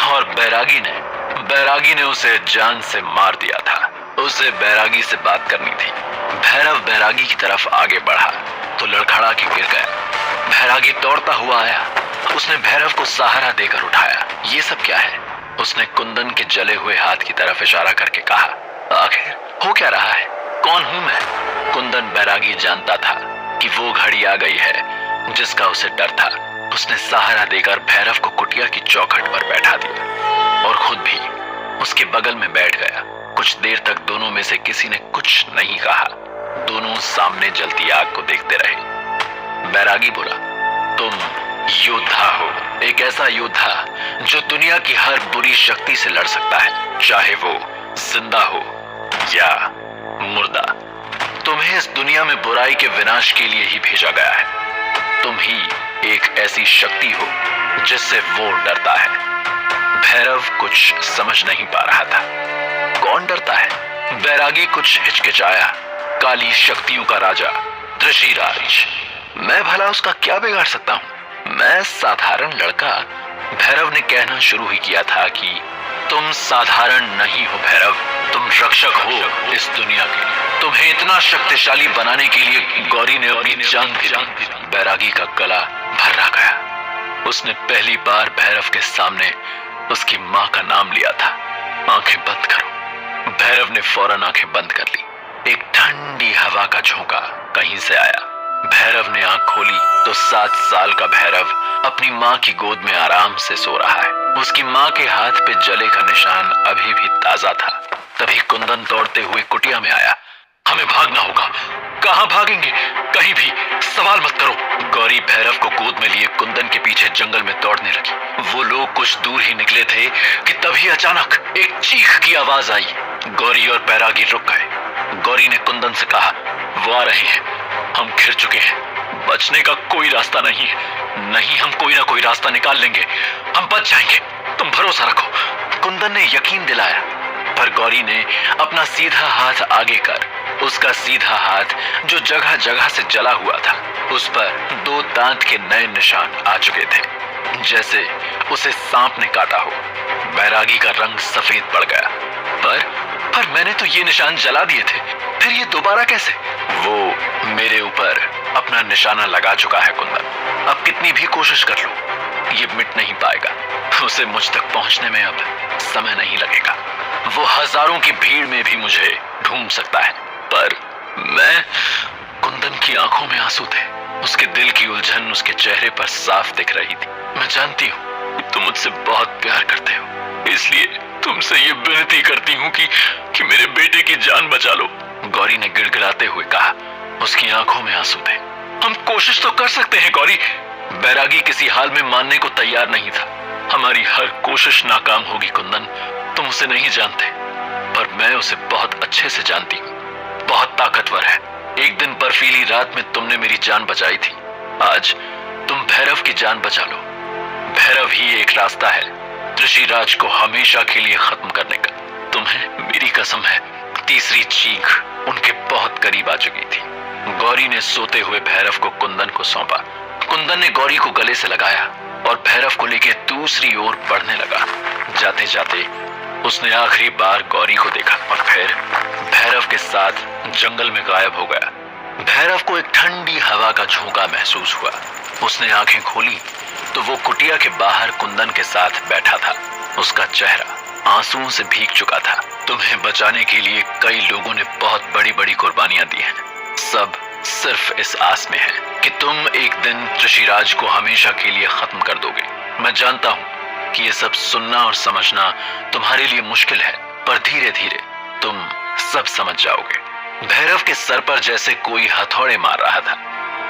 और बैरागी ने उसे जान से मार दिया था। उसे बैरागी से बात करनी थी। भैरव बैरागी की तरफ आगे बढ़ा तो लड़खड़ा के गिर गया। बैरागी दौड़ता हुआ आया। उसने भैरव को सहारा देकर उठाया। ये सब क्या है? उसने कुंदन के जले हुए हाथ की तरफ इशारा करके कहा, आखिर हो क्या रहा है? कौन हूं मैं? कुंदन बैरागी जानता था कि वो घड़ी आ गई है जिसका उसे डर था। उसने सहारा देकर भैरव को कुटिया की चौखट पर बैठा दिया और खुद भी उसके बगल में बैठ गया। कुछ देर तक दोनों में से किसी ने कुछ नहीं कहा। दोनों सामने जलती आग को देखते रहे। बैरागी बोला, तुम योद्धा हो, एक ऐसा योद्धा जो दुनिया की हर बुरी शक्ति से लड़ सकता है, चाहे वो जिंदा हो या मुर्दा। तुम्हें इस दुनिया में बुराई के विनाश के लिए ही भेजा गया है। तुम ही एक ऐसी शक्ति हो जिससे वो डरता है। भैरव कुछ समझ नहीं पा रहा था। कौन डरता है? बैरागी कुछ हिचकिचाया। काली शक्तियों का राजा त्रिशिराज, मैं भला उसका क्या बिगाड़ सकता हूं? मैं साधारण लड़का। भैरव ने कहना शुरू ही किया था कि तुम साधारण नहीं हो भैरव, तुम रक्षक हो इस दुनिया के। तुम्हें इतना शक्तिशाली बनाने के लिए गौरी ने अपनी जान दी। बैरागी का गला भर्रा गया। उसने पहली बार भैरव के सामने उसकी माँ का नाम लिया था। आंखें बंद करो। भैरव ने फौरन आंखें बंद कर ली। एक ठंडी हवा का झोंका कहीं से आया। भैरव ने आंख खोली तो 7 साल का भैरव अपनी माँ की गोद में आराम से सो रहा है। उसकी माँ के हाथ पे जले का निशान अभी भी ताजा था। तभी कुंदन दौड़ते हुए कुटिया में आया। हमें भागना होगा। कहाँ भागेंगे? कहीं भी, सवाल मत करो। गौरी भैरव को गोद में लिए कुंदन के पीछे जंगल में दौड़ने लगी। वो लोग कुछ दूर ही निकले थे कि तभी अचानक एक चीख की आवाज आई। गौरी और बैरागी रुक गए। गौरी ने कुंदन से कहा, वो आ रहे हैं, हम घिर चुके हैं, बचने का कोई रास्ता नहीं है। नहीं, हम कोई ना कोई रास्ता निकाल लेंगे, हम बच जाएंगे, तुम भरोसा रखो। कुंदन ने यकीन दिलाया, पर गौरी ने अपना सीधा हाथ आगे कर उसका सीधा हाथ जो जगह जगह से जला हुआ था, उस पर 2 दांत के नए निशान आ चुके थे, जैसे उसे सांप ने काटा हो। बैरागी का रंग सफेद पड़ गया। पर मैंने तो ये निशान जला दिए थे, फिर ये दोबारा कैसे? वो मेरे ऊपर अपना निशाना लगा चुका है कुंदन। अब कितनी भी कोशिश कर लो, ये मिट नहीं पाएगा। उसे मुझ तक पहुंचने में अब समय नहीं लगेगा। वो हजारों की भीड़ में भी मुझे ढूंढ सकता है, पर मैं... कुंदन की आंखों में आंसू थे। उसके दिल की उलझन उसके चेहरे पर साफ दिख रही थी। मैं जानती हूँ कि तुम मुझसे बहुत प्यार करते हो, इसलिए तुमसे ये विनती करती हूँ कि मेरे बेटे की जान बचा लो, गौरी ने गिड़गिड़ाते हुए कहा। उसकी आंखों में आंसू थे। हम कोशिश तो कर सकते हैं गौरी। बैरागी किसी हाल में मानने को तैयार नहीं था। हमारी हर कोशिश नाकाम होगी कुंदन। तुम उसे नहीं जानते, पर मैं उसे बहुत अच्छे से जानती हूँ। बहुत ताकतवर है। एक दिन बर्फीली रात में तुमने मेरी जान बचाई थी। आज तुम भैरव की जान बचा लो। भैरव ही एक रास्ता है ऋषिराज को हमेशा के लिए खत्म करने का। तुम्हें मेरी कसम है, तीसरी चीख उनके बहुत करीब आ चुकी थी। गौरी ने सोते हुए भैरव को कुंदन को सौंपा। कुंदन ने गौरी को गले से लगाया और भैरव को लेकर दूसरी ओर बढ़ने लगा। जाते जाते उसने आखिरी बार गौरी को देखा और फिर भैरव के साथ जंगल में गायब हो गया। भैरव को एक ठंडी हवा का झोंका महसूस हुआ। उसने आंखें खोली तो वो कुटिया के बाहर कुंदन के साथ बैठा था। उसका चेहरा आंसुओं से भीग चुका था। तुम्हें बचाने के लिए कई लोगों ने बहुत बड़ी बड़ी कुर्बानियां दी हैं। सब सिर्फ इस आस में है कि तुम एक दिन ऋषिराज को हमेशा के लिए खत्म कर दोगे। मैं जानता हूं कि ये सब सुनना और समझना तुम्हारे लिए मुश्किल है, पर धीरे धीरे तुम सब समझ जाओगे। भैरव के सर पर जैसे कोई हथौड़े मार रहा था।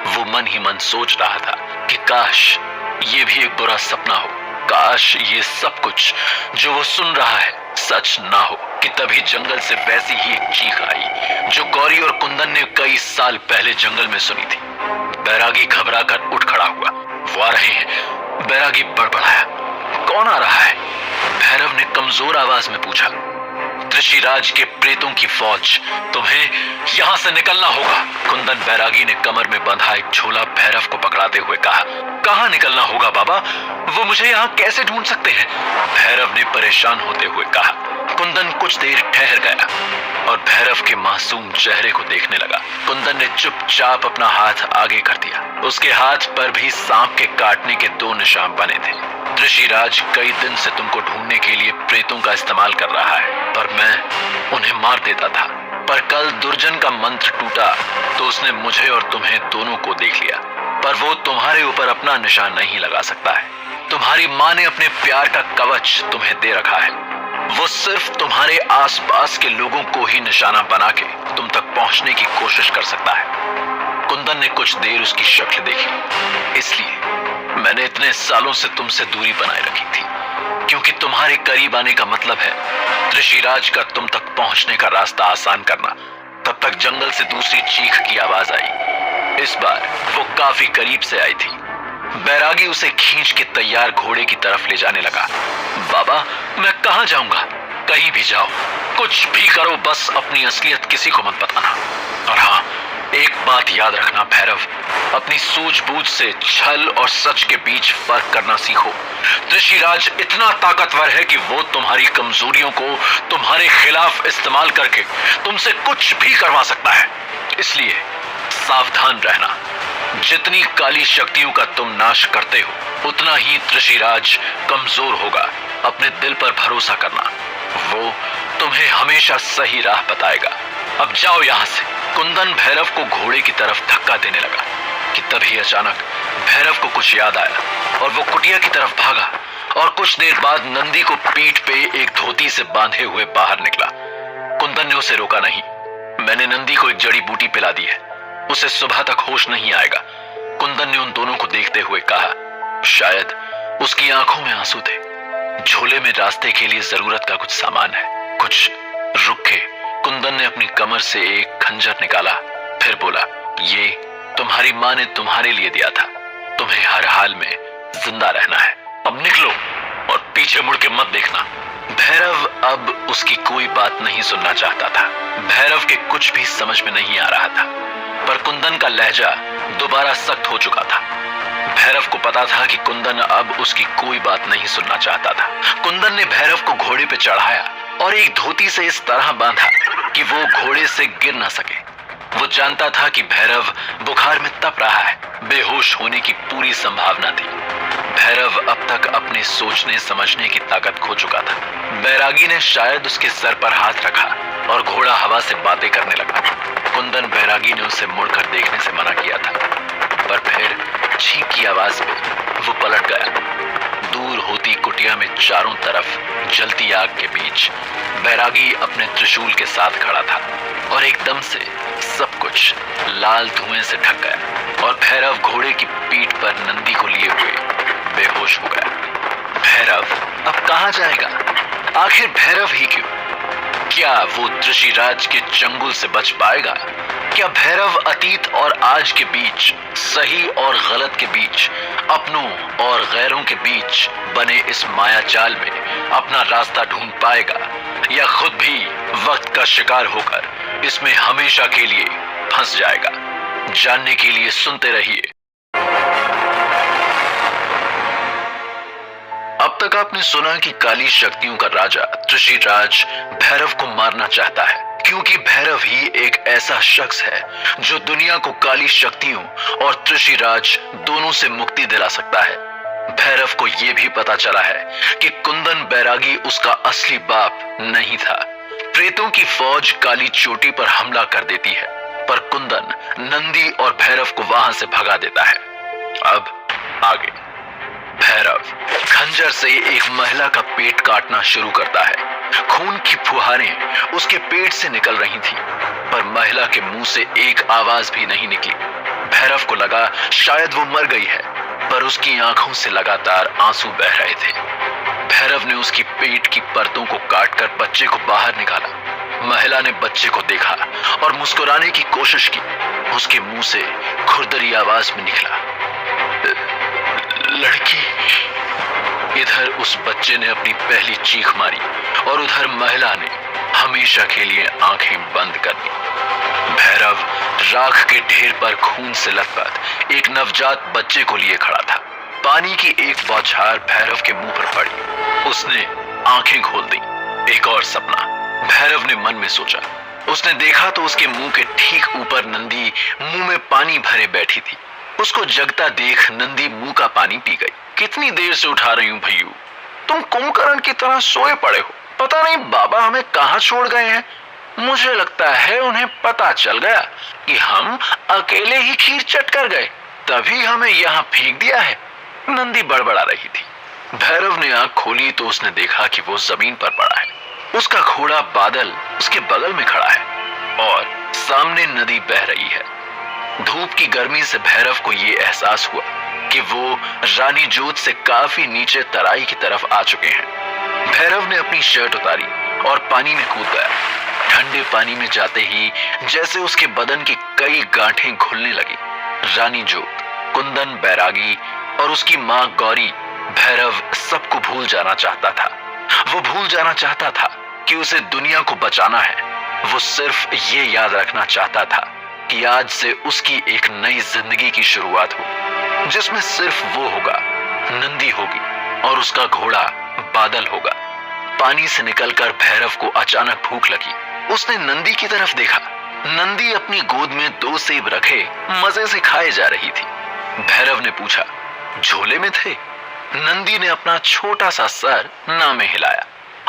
वो मन ही मन सोच रहा था कि काश ये भी एक बुरा सपना हो, काश ये सब कुछ जो वो सुन रहा है सच ना हो। कि तभी जंगल से वैसी ही एक चीख आई जो गौरी और कुंदन ने कई साल पहले जंगल में सुनी थी। बैरागी घबरा कर उठ खड़ा हुआ। वो आ रहे हैं, बैरागी बड़बड़ाया। कौन आ रहा है? भैरव ने कमजोर आवाज में पूछा। ऋषिराज के प्रेतों की फौज। तुम्हें यहां से निकलना होगा। कुंदन बैरागी ने कमर में बंधा एक झोला भैरव को पकड़ाते हुए कहा। कहां निकलना होगा बाबा? वो मुझे यहां कैसे ढूंढ सकते हैं? भैरव ने परेशान होते हुए कहा। कुंदन कुछ देर ठहर गया और भैरव के मासूम चेहरे को देखने लगा। कुंदन ने चुपचाप अपना हाथ आगे कर दिया। उसके हाथ पर भी सांप के काटने के 2 निशान बने थे। ऋषिराज कई दिन से तुमको ढूंढने के लिए प्रेतों का इस्तेमाल कर रहा है, पर मैं उन्हें मार देता था। पर कल दुर्जन का मंत्र टूटा तो उसने मुझे और तुम्हें दोनों को देख लिया। पर वो तुम्हारे ऊपर अपना निशान नहीं लगा सकता है। तुम्हारी माँ ने अपने प्यार का कवच तुम्हें दे रखा है। वो सिर्फ तुम्हारे आसपास के लोगों को ही निशाना बना के तुम तक पहुंचने की कोशिश कर सकता है। कुंदन ने कुछ देर उसकी शक्ल देखी। इसलिए मैंने इतने सालों से तुमसे दूरी बनाए रखी थी, क्योंकि तुम्हारे करीब आने का मतलब है ऋषिराज का तुम तक पहुंचने का रास्ता आसान करना। तब तक जंगल से दूसरी चीख की आवाज आई। इस बार वो काफी करीब से आई थी। बैरागी उसे खींच के तैयार घोड़े की तरफ ले जाने लगा। बाबा, मैं कहां जाऊंगा? कहीं भी जाओ, कुछ भी करो, बस अपनी असलियत किसी को मत बताना। और हाँ, एक बात याद रखना भैरव, अपनी सूझबूझ से छल और सच के बीच फर्क करना सीखो। ऋषिराज इतना ताकतवर है कि वो तुम्हारी कमजोरियों को तुम्हारे खिलाफ इस्तेमाल करके तुमसे कुछ भी करवा सकता है। इसलिए सावधान रहना। जितनी काली शक्तियों का तुम नाश करते हो, उतना ही ऋषिराज कमजोर होगा। अपने दिल पर भरोसा करना, वो तुम्हें हमेशा सही राह बताएगा। अब जाओ यहां से। कुंदन भैरव को घोड़े की तरफ धक्का देने लगा कि तभी अचानक भैरव को कुछ याद आया और वो कुटिया की तरफ भागा। और कुछ देर बाद नंदी को पीठ पे एक धोती से बांधे हुए बाहर निकला। कुंदन ने उसे रोका नहीं। मैंने नंदी को एक जड़ी बूटी पिला दी है, उसे सुबह तक होश नहीं आएगा। कुंदन ने उन दोनों को देखते हुए कहा। शायद उसकी आंखों में आंसू थे। झोले में रास्ते के लिए जरूरत का कुछ सामान है। कुछ रुके। कुंदन ने अपनी कमर से एक खंजर निकाला, फिर बोला, ये तुम्हारी माँ ने तुम्हारे लिए दिया था। तुम्हें हर हाल में जिंदा रहना है। अब निकलो और पीछे मुड़ के मत देखना। भैरव अब उसकी कोई बात नहीं सुनना चाहता था। भैरव के कुछ भी समझ में नहीं आ रहा था, पर कुंदन का लहजा दोबारा सख्त हो चुका था। भैरव को पता था कि कुंदन अब उसकी कोई बात नहीं सुनना चाहता था। कुंदन ने भैरव को घोड़े पे चढ़ाया और एक धोती से इस तरह बांधा कि वो घोड़े से गिर ना सके। वो जानता था कि भैरव बुखार में तप रहा है, बेहोश होने की पूरी संभावना थी। भैरव अब तक अपने सोचने समझने की ताकत खो चुका था। बैरागी ने शायद उसके सर पर हाथ रखा और घोड़ा हवा से बातें करने लगा। कुंदन बैरागी ने उसे मुड़कर देखने से मना किया था, पर फिर छींक की आवाज पे वो पलट गया। दूर होती कुटिया में चारों तरफ जलती आग के बीच बैरागी अपने त्रिशूल के साथ खड़ा था और एकदम से सब कुछ लाल धुएं से ढक गया और भैरव घोड़े की पीठ पर नंदी को लिए हुए बेहोश हो गया। भैरव अब कहां जाएगा? आखिर भैरव ही क्यों? क्या वो ऋषिराज के चंगुल से बच पाएगा? क्या भैरव अतीत और आज के बीच, सही और गलत के बीच, अपनों और गैरों के बीच बने इस माया जाल में अपना रास्ता ढूंढ पाएगा, या खुद भी वक्त का शिकार होकर इसमें हमेशा के लिए फंस जाएगा? जानने के लिए सुनते रहिए। अब तक आपने सुना कि काली शक्तियों का राजा ऋषिराज भैरव को मारना चाहता है, क्योंकि भैरव ही एक ऐसा शख्स है जो दुनिया को काली शक्तियों और ऋषिराज दोनों से मुक्ति दिला सकता है। भैरव को यह भी पता चला है कि कुंदन बैरागी उसका असली बाप नहीं था। प्रेतों की फौज काली चोटी पर हमला कर देती है, पर कुंदन नंदी और भैरव को वहां से भगा देता है। अब आगे भैरव खंजर से एक महिला का पेट काटना शुरू करता है। खून की फुहारें उसके पेट से निकल रही थी, पर महिला के मुंह से एक आवाज भी नहीं निकली। भैरव को लगा शायद वो मर गई है, पर उसकी आंखों से लगातार आंसू बह रहे थे। भैरव ने उसकी पेट की परतों को काटकर बच्चे को बाहर निकाला। महिला ने बच्चे को देखा और मुस्कुराने की कोशिश की। उसके मुंह से खुरदरी आवाज में निकला, लड़की। इधर उस बच्चे ने अपनी पहली चीख मारी और उधर महिला ने हमेशा के लिए आंखें बंद कर दी। भैरव राख के ढेर पर खून से लथपथ एक नवजात बच्चे को लिए खड़ा था। पानी की एक बौछार भैरव के मुंह पर पड़ी। उसने आंखें खोल दी। एक और सपना, भैरव ने मन में सोचा। उसने देखा तो उसके मुंह के ठीक ऊपर नंदी मुंह में पानी भरे बैठी थी। उसको जगता देख नंदी मुंह का पानी पी गई। कितनी देर से उठा रही हूं भैयू, तुम कुंभकर्ण की तरह सोए पड़े हो। पता नहीं बाबा हमें कहां छोड़ गए हैं। मुझे लगता है उन्हें पता चल गया कि हम अकेले ही खीर चट कर गए, तभी हमें यहां फेंक दिया है। नंदी बड़बड़ा रही थी। भैरव ने आंख खोली तो उसने देखा कि वो जमीन पर पड़ा है। उसका घोड़ा बादल उसके बगल में खड़ा है और सामने नदी बह रही है। धूप की गर्मी से भैरव को यह एहसास हुआ कि वो रानी जोत से काफी नीचे तराई की तरफ आ चुके हैं। भैरव ने अपनी शर्ट उतारी और पानी में कूद गया। ठंडे पानी में जाते ही जैसे उसके बदन की कई गांठें घुलने लगी। रानी जोत, कुंदन बैरागी और उसकी मां गौरी, भैरव सबको भूल जाना चाहता था। वो भूल जाना चाहता था कि उसे दुनिया को बचाना है। वो सिर्फ ये याद रखना चाहता था कि आज से उसकी एक नई जिंदगी की शुरुआत हो, जिसमें सिर्फ वो होगा, नंदी होगी और उसका घोड़ा बादल होगा। पानी से निकलकर भैरव को अचानक भूख लगी। उसने नंदी की तरफ देखा। नंदी अपनी गोद में 2 सेब रखे मजे से खाए जा रही थी। भैरव ने पूछा, झोले में थे? नंदी ने अपना छोटा सा सर ना में हिलाया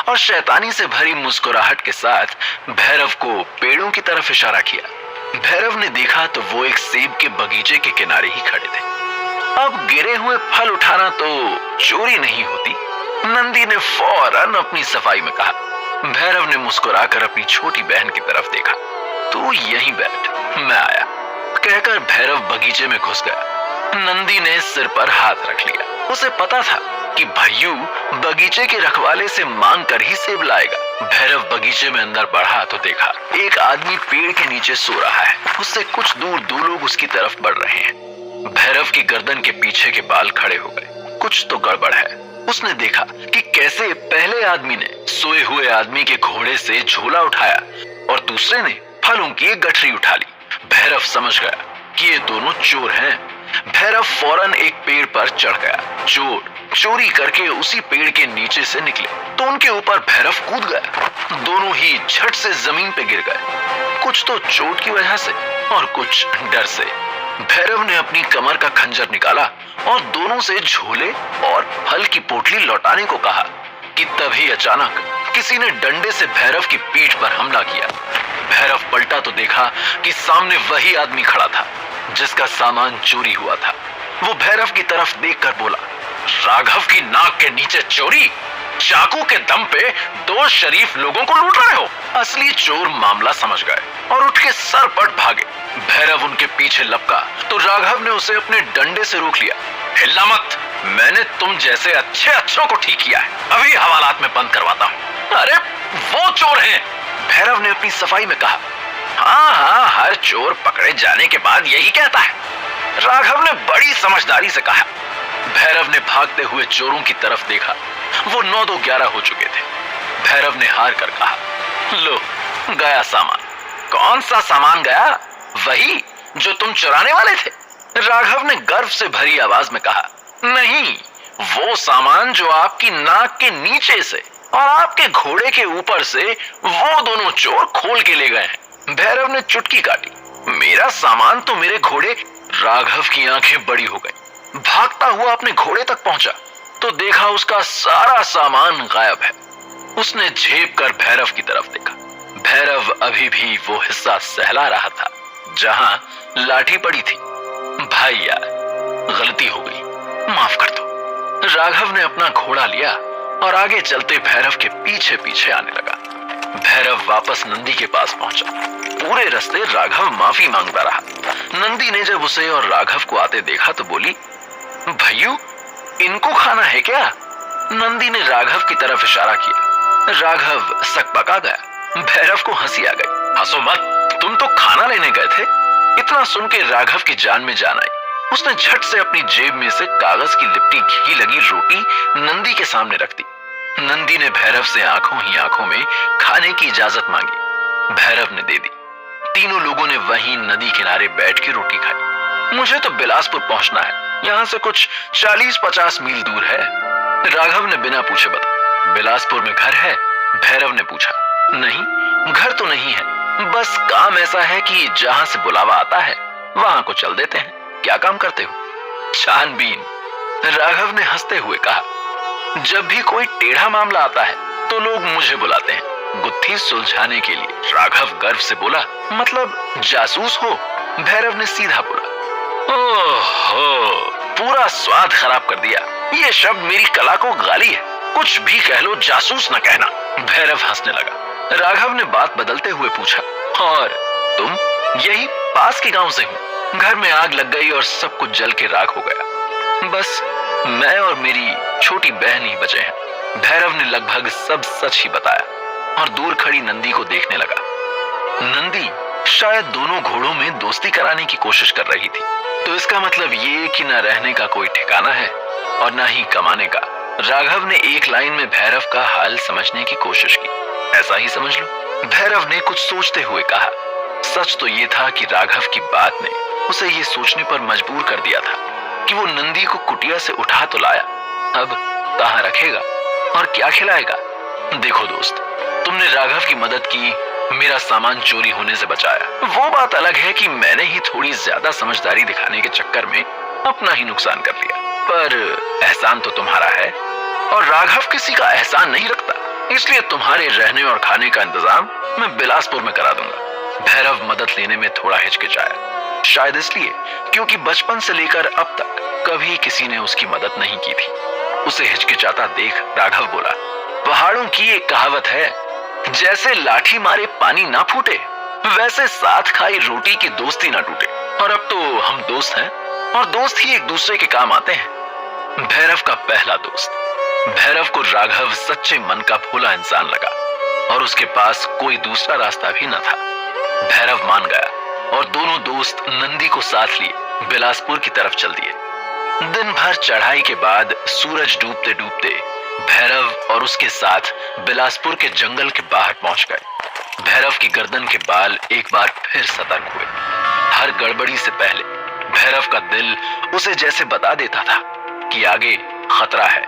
और शैतानी से भरी मुस्कुराहट के साथ भैरव को पेड़ों की तरफ इशारा किया। भैरव ने देखा तो वो एक सेब के बगीचे के किनारे ही खड़े थे। अब गिरे हुए फल उठाना तो चोरी नहीं होती, नंदी ने फौरन अपनी सफाई में कहा। भैरव ने मुस्कुराकर अपनी छोटी बहन की तरफ देखा। तू यहीं बैठ, मैं आया, कहकर भैरव बगीचे में घुस गया। नंदी ने सिर पर हाथ रख लिया। उसे पता था कि भैयू बगीचे के रखवाले से मांग कर ही सेब लाएगा। भैरव बगीचे में अंदर बढ़ा तो देखा एक आदमी पेड़ के नीचे सो रहा है। उससे कुछ दूर 2 लोग उसकी तरफ बढ़ रहे हैं। भैरव की गर्दन के पीछे के बाल खड़े हो गए। कुछ तो गड़बड़ है। उसने देखा कि कैसे पहले आदमी ने सोए हुए आदमी के घोड़े से झोला उठाया और दूसरे ने फलों की एक गठरी उठा ली। भैरव समझ गया कि ये दोनों चोर हैं। भैरव फौरन एक पेड़ पर चढ़ गया। चोर चोरी करके उसी पेड़ के नीचे से निकले तो उनके ऊपर भैरव कूद गया। दोनों ही झट से जमीन पे गिर गए, कुछ तो चोट की वजह से और कुछ डर से। भैरव ने अपनी कमर का खंजर निकाला और दोनों से झोले और फल की पोटली लौटाने को कहा कि तभी अचानक किसी ने डंडे से भैरव की पीठ पर हमला किया। भैरव पलटा तो देखा कि सामने वही आदमी खड़ा था जिसका सामान चोरी हुआ था। वो भैरव की तरफ देखकर बोला, राघव की नाक के नीचे चोरी? चाकू के दम पे दो शरीफ लोगों को लूट रहे हो? असली चोर मामला समझ गए और उठ के सर पट भागे। भैरव उनके पीछे लपका तो राघव ने उसे अपने डंडे से रोक लिया। हिलना मत, मैंने तुम जैसे अच्छों को ठीक किया है, अभी हवालात में बंद करवाता हूँ। अरे वो चोर हैं, भैरव ने अपनी सफाई में कहा। हाँ, हर चोर पकड़े जाने के बाद यही कहता है, राघव ने बड़ी समझदारी से कहा। भैरव ने भागते हुए चोरों की तरफ देखा, वो 9-2-11 हो चुके थे। भैरव ने हार कर कहा, लो गया सामान। कौन सा सामान गया? वही जो तुम चुराने वाले थे, राघव ने गर्व से भरी आवाज में कहा। नहीं, वो सामान जो आपकी नाक के नीचे से और आपके घोड़े के ऊपर से वो दोनों चोर खोल के ले गए हैं। भैरव ने चुटकी काटी। मेरा सामान तो मेरे घोड़े। राघव की आंखें बड़ी हो गई। भागता हुआ अपने घोड़े तक पहुंचा तो देखा उसका सारा सामान गायब है। उसने झेप कर भैरव की तरफ देखा। भैरव अभी भी वो हिस्सा सहला रहा था जहां लाठी पड़ी थी। भाई यार, गलती हो गई, माफ कर दो। राघव ने अपना घोड़ा लिया और आगे चलते भैरव के पीछे पीछे आने लगा। भैरव वापस नंदी के पास पहुंचा। पूरे रास्ते राघव माफी मांगता रहा। नंदी ने जब उसे और राघव को आते देखा तो बोली, भैयू इनको खाना है क्या? नंदी ने राघव की तरफ इशारा किया। राघव सकपका गया। भैरव को हंसी आ गई। हंसो मत, तुम तो खाना लेने गए थे। इतना सुन के राघव की जान में जान आई। उसने झट से अपनी जेब में से कागज की लिपटी घी लगी रोटी नंदी के सामने रख दी। नंदी ने भैरव से आंखों ही आंखों में खाने की इजाजत मांगी। भैरव ने दे दी। तीनों लोगों ने वहीं नदी किनारे बैठ के रोटी खाई। मुझे तो बिलासपुर पहुंचना है, यहाँ से कुछ 40-50 मील दूर है, राघव ने बिना पूछे बताया। बिलासपुर में घर है? भैरव ने पूछा। नहीं, घर तो नहीं है, बस काम ऐसा है कि जहां से बुलावा आता है वहां को चल देते हैं। क्या काम करते हो? छानबीन, राघव ने हंसते हुए कहा। जब भी कोई टेढ़ा मामला आता है तो लोग मुझे बुलाते हैं गुत्थी सुलझाने के लिए। राघव गर्व से बोला। मतलब जासूस हो? भैरव ने सीधा बोला। ओहो, पूरा स्वाद खराब कर दिया। ये शब्द मेरी कला को गाली है, कुछ भी कह लो, जासूस न कहना। भैरव हंसने लगा। राघव ने बात बदलते हुए पूछा, और तुम? यही पास के गांव से हूँ। घर में आग लग गई और सब कुछ जल के राख हो गया। बस मैं और मेरी छोटी बहन ही बचे हैं। भैरव ने लगभग सब सच ही बताया और दूर खड़ी नंदी को देखने लगा। नंदी शायद दोनों घोड़ों में दोस्ती कराने की कोशिश कर रही थी। तो इसका मतलब ये कि न रहने का कोई ठिकाना है और न ही कमाने का। राघव ने एक लाइन में भैरव का हाल समझने की कोशिश की। ऐसा ही समझ लो, भैरव ने कुछ सोचते हुए कहा। सच तो ये था कि राघव की बात ने उसे ये सोचने पर मजबूर कर दिया था कि वो नंदी को कुटिया से उठा तो लाया, अब कहाँ रखेगा और क्या खिलाएगा। देखो दोस्त, तुमने राघव की मदद की, मेरा सामान चोरी होने से बचाया। वो बात अलग है कि मैंने ही थोड़ी ज्यादा समझदारी दिखाने के चक्कर में अपना ही नुकसान कर लिया, पर एहसान तो तुम्हारा है और राघव किसी का एहसान नहीं रखता, इसलिए तुम्हारे रहने और खाने का इंतजाम मैं बिलासपुर में करा दूंगा। भैरव मदद लेने में थोड़ा हिचकिचाया, शायद इसलिए क्योंकि बचपन से लेकर अब तक कभी किसी ने उसकी मदद नहीं की थी। उसे हिचकिचाता देख राघव बोला, पहाड़ों की एक कहावत है, जैसे लाठी मारे पानी ना फूटे, वैसे साथ खाई रोटी की दोस्ती ना टूटे। और अब तो हम दोस्त हैं और दोस्त ही एक दूसरे के काम आते हैं। भैरव का पहला दोस्त। भैरव को राघव सच्चे मन का भोला इंसान लगा और उसके पास कोई दूसरा रास्ता भी न था। भैरव मान गया और दोनों दोस्त नंदी को साथ लिए बिलासपुर की तरफ चल दिए। दिन भर चढ़ाई के बाद सूरज डूबते डूबते भैरव और उसके साथ बिलासपुर के जंगल के बाहर पहुंच गए। भैरव की गर्दन के बाल एक बार फिर सतर्क हुए। हर गड़बड़ी से पहले भैरव का दिल उसे जैसे बता देता था कि आगे खतरा है।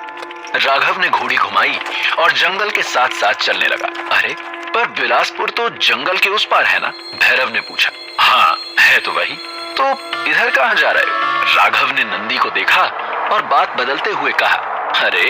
राघव ने घोड़ी घुमाई और जंगल के साथ साथ चलने लगा। अरे पर बिलासपुर तो जंगल के उस पार है ना? भैरव ने पूछा। हाँ है तो वही। तो इधर कहाँ जा रहे हो? राघव ने नंदी को देखा और बात बदलते हुए कहा, अरे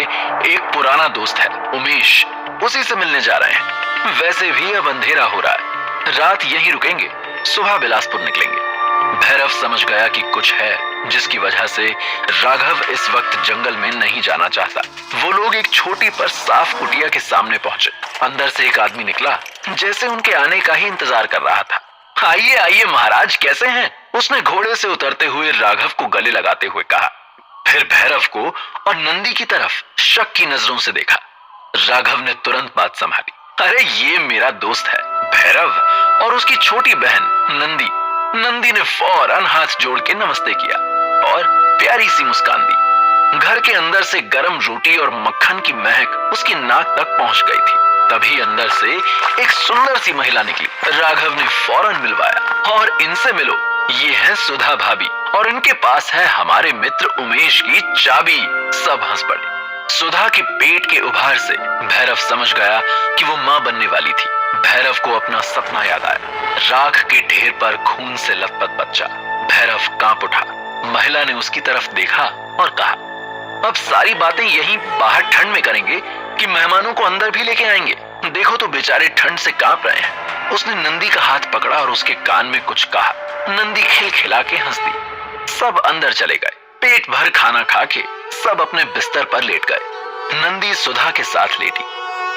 एक पुराना दोस्त है उमेश, उसी से मिलने जा रहे हैं। वैसे भी अब अंधेरा हो रहा है, रात यहीं रुकेंगे, सुबह बिलासपुर निकलेंगे। भैरव समझ गया कि कुछ है जिसकी वजह से राघव इस वक्त जंगल में नहीं जाना चाहता। वो लोग एक छोटी पर साफ कुटिया के सामने पहुंचे। अंदर से एक आदमी निकला, जैसे उनके आने का ही इंतजार कर रहा था। आइए आइए महाराज, कैसे हैं? उसने घोड़े से उतरते हुए राघव को गले लगाते हुए कहा। फिर भैरव को और नंदी की तरफ शक की नजरों से देखा। राघव ने तुरंत बात संभाली। अरे ये मेरा दोस्त है भैरव और उसकी छोटी बहन नंदी। नंदी ने फौरन हाथ जोड़ के नमस्ते किया और प्यारी सी मुस्कान दी। घर के अंदर से गरम रोटी और मक्खन की महक उसकी नाक तक पहुंच गई थी। तभी अंदर से एक सुंदर सी महिला निकली। राघव ने फौरन मिलवाया और इनसे मिलो, ये है सुधा भाभी और इनके पास है हमारे मित्र उमेश की चाबी। सब हंस पड़े। सुधा के पेट के उभार से भैरव समझ गया कि वो मां बनने वाली थी। भैरव को अपना सपना याद आया, राख के ढेर पर खून से लथपथ बच्चा। भैरव कांप उठा। महिला ने उसकी तरफ देखा और कहा, अब सारी बातें यहीं बाहर ठंड में करेंगे कि मेहमानों को अंदर भी लेके आएंगे? देखो तो बेचारे ठंड से कांप रहे हैं। उसने नंदी का हाथ पकड़ा और उसके कान में कुछ कहा। नंदी खिलखिला के हंस दी। सब अंदर चले गए। पेट भर खाना खा के सब अपने बिस्तर पर लेट गए। नंदी सुधा के साथ लेटी।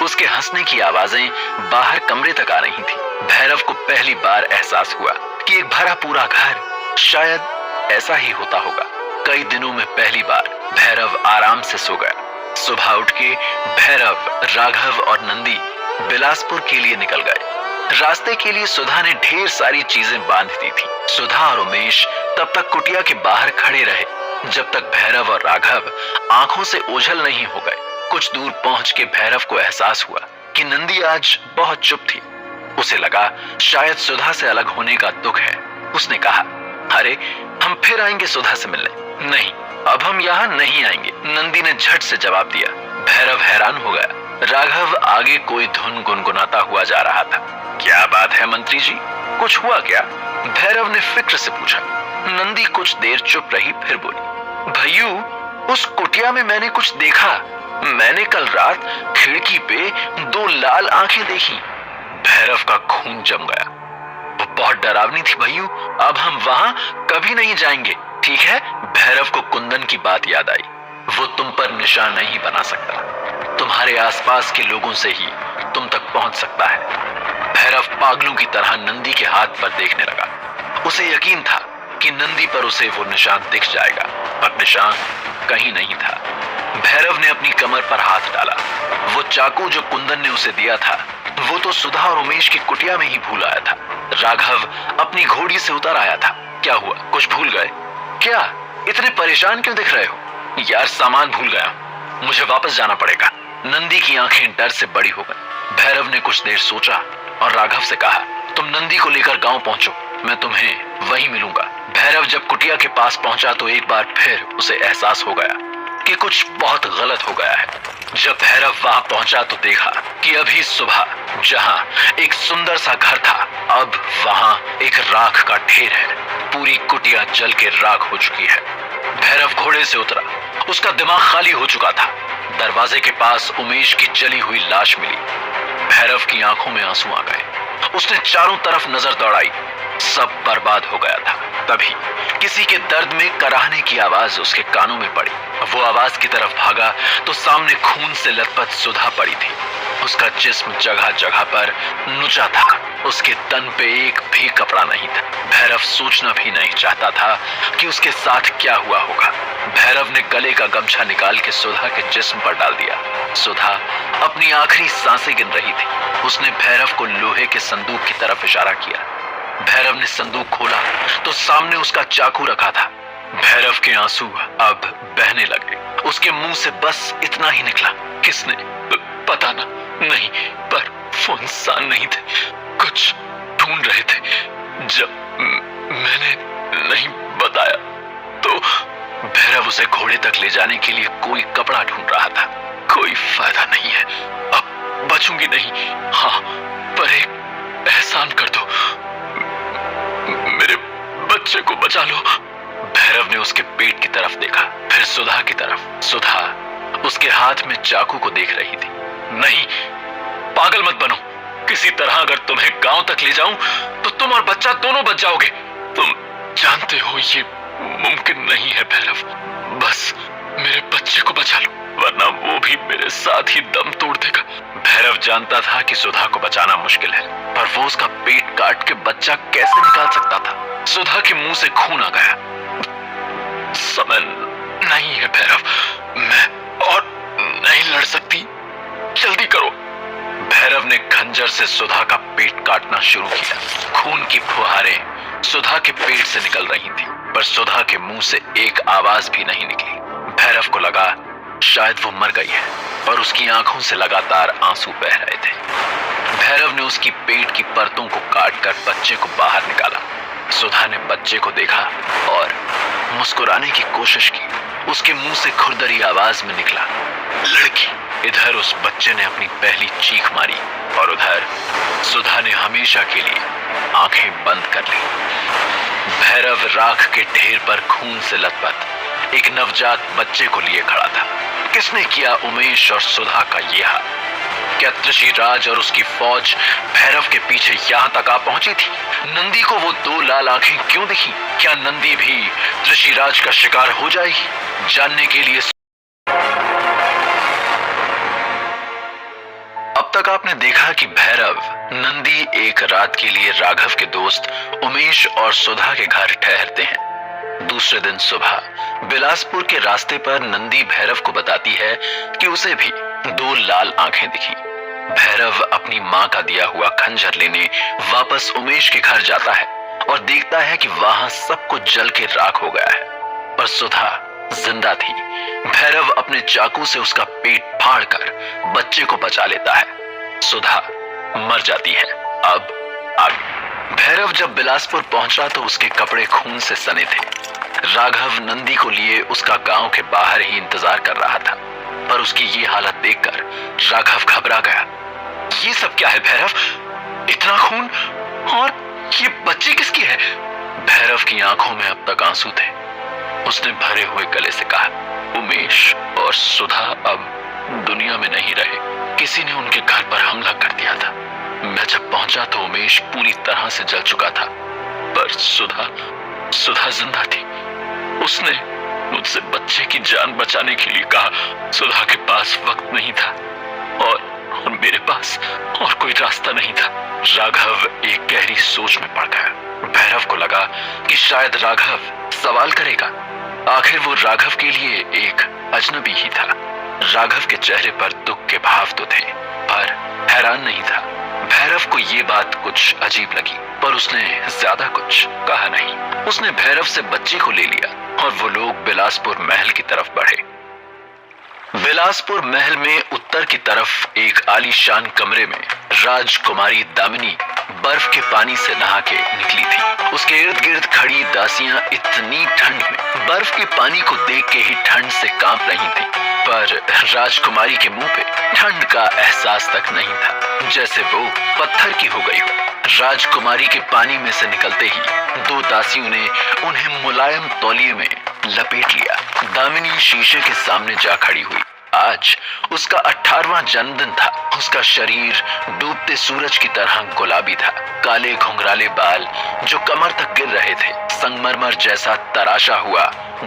उसके हंसने की आवाजें बाहर कमरे तक आ रही थी। भैरव को पहली बार एहसास हुआ कि एक भरा पूरा घर शायद ऐसा ही होता होगा। कई दिनों में पहली बार भैरव आराम से सो गया। सुबह उठ के भैरव, राघव और नंदी बिलासपुर के लिए निकल गए। रास्ते के लिए सुधा ने ढेर सारी चीजें बांध दी थी। सुधा और उमेश तब तक कुटिया के बाहर खड़े रहे जब तक भैरव और राघव आंखों से ओझल नहीं हो गए। कुछ दूर पहुंच के भैरव को एहसास हुआ कि नंदी आज बहुत चुप थी। उसे लगा शायद सुधा से अलग होने का दुख है। उसने कहा, अरे हम फिर आएंगे सुधा से मिलने। नहीं, अब हम यहाँ नहीं आएंगे, नंदी ने झट से जवाब दिया। भैरव हैरान हो गया। राघव आगे कोई धुन गुनगुनाता हुआ जा रहा था। क्या बात है मंत्री जी, कुछ हुआ क्या? भैरव ने फिक्र से पूछा। नंदी कुछ देर चुप रही, फिर बोली, भैयू उस कुटिया में मैंने कुछ देखा। मैंने कल रात खिड़की पे दो लाल आंखें देखी। भैरव का खून जम गया। वो बहुत डरावनी थी भैयू, अब हम वहां कभी नहीं जाएंगे, ठीक है? भैरव को कुंदन की बात याद आई। वो तुम पर निशान नहीं बना सकता, तुम्हारे आसपास के लोगों से ही तुम तक पहुंच सकता है। भैरव पागलों की तरह नंदी के हाथ पर देखने लगा। उसे यकीन था कि नंदी पर उसे वो निशान दिख जाएगा, पर निशान कहीं नहीं था। भैरव ने अपनी कमर पर हाथ डाला। वो चाकू जो कुंदन ने उसे दिया था वो तो सुधा और उमेश की कुटिया में ही भूल आया था। राघव अपनी घोड़ी से उतर आया था। क्या हुआ, कुछ भूल गए क्या? इतने परेशान क्यों दिख रहे हो? यार सामान भूल गया, मुझे वापस जाना पड़ेगा। नंदी की आंखें डर से बड़ी हो गई। भैरव ने कुछ देर सोचा और राघव से कहा, तुम नंदी को लेकर गांव पहुंचो, मैं तुम्हें वहीं मिलूंगा। भैरव जब कुटिया के पास पहुंचा तो एक बार फिर उसे एहसास हो गया कि कुछ बहुत गलत हो गया है। जब भैरव वहां पहुंचा तो देखा कि अभी सुबह जहां एक सुंदर सा घर था, अब वहां एक राख का ढेर है। पूरी कुटिया जल के राख हो चुकी है। भैरव घोड़े से उतरा। उसका दिमाग खाली हो चुका था। दरवाजे के पास उमेश की जली हुई लाश मिली। भैरव की आंखों में आंसू आ गए। उसने चारों तरफ नजर दौड़ाई, सब बर्बाद हो गया था। तभी किसी के दर्द में कराहने की आवाज उसके कानों में पड़ी। वो आवाज की तरफ भागा तो सामने खून से लथपथ सुधा पड़ी थी। उसका जिस्म जगह जगह पर नुचा था। उसके तन पे एक भी कपड़ा नहीं था। भैरव सोचना भी नहीं चाहता था कि उसके साथ क्या हुआ होगा। भैरव ने गले का गमछा निकाल के सुधा के जिस्म पर डाल दिया। सुधा अपनी आखिरी सांसें गिन रही थी। उसने भैरव को लोहे के संदूक की तरफ इशारा किया। भैरव ने संदूक खोला तो सामने उसका चाकू रखा था। भैरव के आंसू अब बहने लगे। उसके मुंह से बस इतना ही निकला, किसने? पता ना, नहीं, पर वो इंसान नहीं थे, कुछ ढूंढ रहे थे। जब मैंने नहीं बताया तो भैरव भैरव उसे घोड़े तक ले जाने के लिए कोई कपड़ा ढूंढ रहा था। कोई फायदा नहीं है, अब बचूंगी नहीं। हाँ, पर एक एहसान कर दो, मेरे बच्चे को बचा लो। भैरव ने उसके पेट की तरफ देखा, फिर सुधा की तरफ। सुधा उसके हाथ में चाकू को देख रही थी। नहीं, पागल मत बनो। किसी तरह अगर तुम्हें गांव तक ले जाऊं तो तुम और बच्चा दोनों बच जाओगे। तुम जानते हो ये मुमकिन नहीं है भैरव। बस मेरे बच्चे को बचा लो, वरना वो भी मेरे साथ ही दम तोड़ देगा। भैरव जानता था कि सुधा को बचाना मुश्किल है, पर वो उसका पेट काट के बच्चा कैसे निकाल सकता था। सुधा के मुंह से खून आ गया। समय नहीं है भैरव, मैं और नहीं लड़ सकती, जल्दी करो। भैरव ने खंजर से सुधा का पेट काटना शुरू किया। खून की फुहारें सुधा के पेट से निकल रही थी, पर सुधा के मुंह से एक आवाज भी नहीं निकली। भैरव को लगा शायद वो मर गई है, पर उसकी आंखों से लगातार आंसू बह रहे थे। भैरव ने उसकी पेट की परतों को काटकर बच्चे को बाहर निकाला। सुधा ने बच्चे को देखा और मुस्कुराने की कोशिश की। उसके मुंह से खुरदरी आवाज में निकला, लड़की। इधर उस बच्चे ने अपनी पहली चीख मारी और उधर सुधा ने हमेशा के लिए आंखें बंद कर ली। भैरव राख के ढेर पर खून से लथपथ एक नवजात बच्चे को लिए खड़ा था। किसने किया उमेश और सुधा का यह हाल? क्या त्रिशिराज और उसकी फौज भैरव के पीछे यहां तक आ पहुंची थी? नंदी को वो दो लाल आंखें क्यों दिखी? क्या नंदी भी त्रिशिराज का शिकार हो जाएगी? जानने के लिए अब तक आपने देखा कि भैरव नंदी एक रात के लिए राघव के दोस्त उमेश और सुधा के घर ठहरते हैं। दूसरे दिन सुबह बिलासपुर के रास्ते पर नंदी भैरव को बताती है कि उसे भी दो लाल आंखें दिखी। भैरव अपनी मां का दिया हुआ खंजर लेने वापस उमेश के घर जाता है और देखता है कि वहां सब कुछ जल के राख हो गया है, पर सुधा जिंदा थी। भैरव अपने चाकू से उसका पेट फाड़कर बच्चे को बचा लेता है। सुधा मर जाती है। अब आगे। भैरव जब बिलासपुर पहुंचा तो उसके कपड़े खून से सने थे। राघव नंदी को लिए उसका गांव के बाहर ही इंतजार कर रहा था, पर उसकी ये हालत देखकर राघव घबरा गया। ये सब क्या है भैरव? इतना खून, और ये बच्ची किसकी है? भैरव की आंखों में अब तक आंसू थे। उसने भरे हुए गले से कहा, उमेश और सुधा अब दुनिया में नहीं रहे। किसी ने उनके घर पर हमला कर दिया था। मैं जब पहुंचा तो उमेश पूरी तरह से जल चुका था, पर सुधा जिंदा थी। उसने मुझसे बच्चे की जान बचाने के लिए कहा। सुधा के पास वक्त नहीं था और मेरे पास और कोई रास्ता नहीं था। राघव एक गहरी सोच में पड़ गया। भैरव को लगा कि शायद राघव सवाल करेगा। आखिर वो राघव के लिए एक अजनबी ही था। राघव के चेहरे पर दुख के भाव तो थे, पर हैरान नहीं था। भैरव को ये बात कुछ अजीब लगी, पर उसने ज्यादा कुछ कहा नहीं। उसने भैरव से बच्ची को ले लिया और वो लोग बिलासपुर महल की तरफ बढ़े। बिलासपुर महल में उत्तर की तरफ एक आलीशान कमरे में राजकुमारी दामिनी बर्फ के पानी से नहा के निकली थी। उसके इर्द गिर्द खड़ी दासियां इतनी ठंड में बर्फ के पानी को देख के ही ठंड से कांप रही थी, पर राजकुमारी के मुंह पे ठंड का एहसास तक नहीं था, जैसे वो पत्थर की हो गई हो। राजकुमारी के पानी में से निकलते ही दो दासियों ने उन्हें मुलायम तौलिए में लपेट लिया। दामिनी शीशे के सामने जा खड़ी हुई। आज उसका 18वां जन्मदिन था। उसका शरीर डूबते सूरज की तरह गुलाबी था। काले घुंघराले बाल जो कमर तक गिर रहे थे। संगमरमर जैसा तराशा हुआ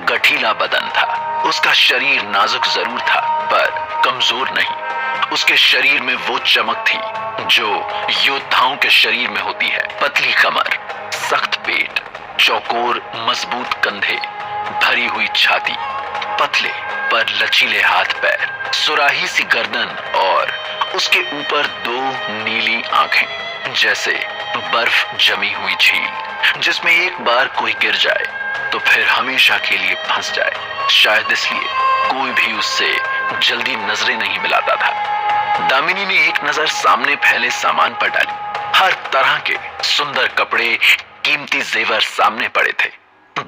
गठीला बदन था। उसका शरीर नाजुक जरूर था, पर कमजोर नहीं। उसके शरीर में वो चमक थी जो योद्धाओं के शरीर में होती है। पतली कमर, सख्त पेट, चौकोर मजबूत कंधे, भरी हुई छाती, पतले पर लचीले हाथ पैर, सुराही सी गर्दन और उसके ऊपर दो नीली आंखें, जैसे बर्फ जमी हुई झील जिसमें एक बार कोई गिर जाए तो फिर हमेशा के लिए फंस जाए। शायद इसलिए कोई भी उससे जल्दी नजरें नहीं मिलाता था। दामिनी ने एक नजर सामने फैले सामान पर डाली। हर तरह के सुंदर कपड़े, कीमती जेवर सामने पड़े थे।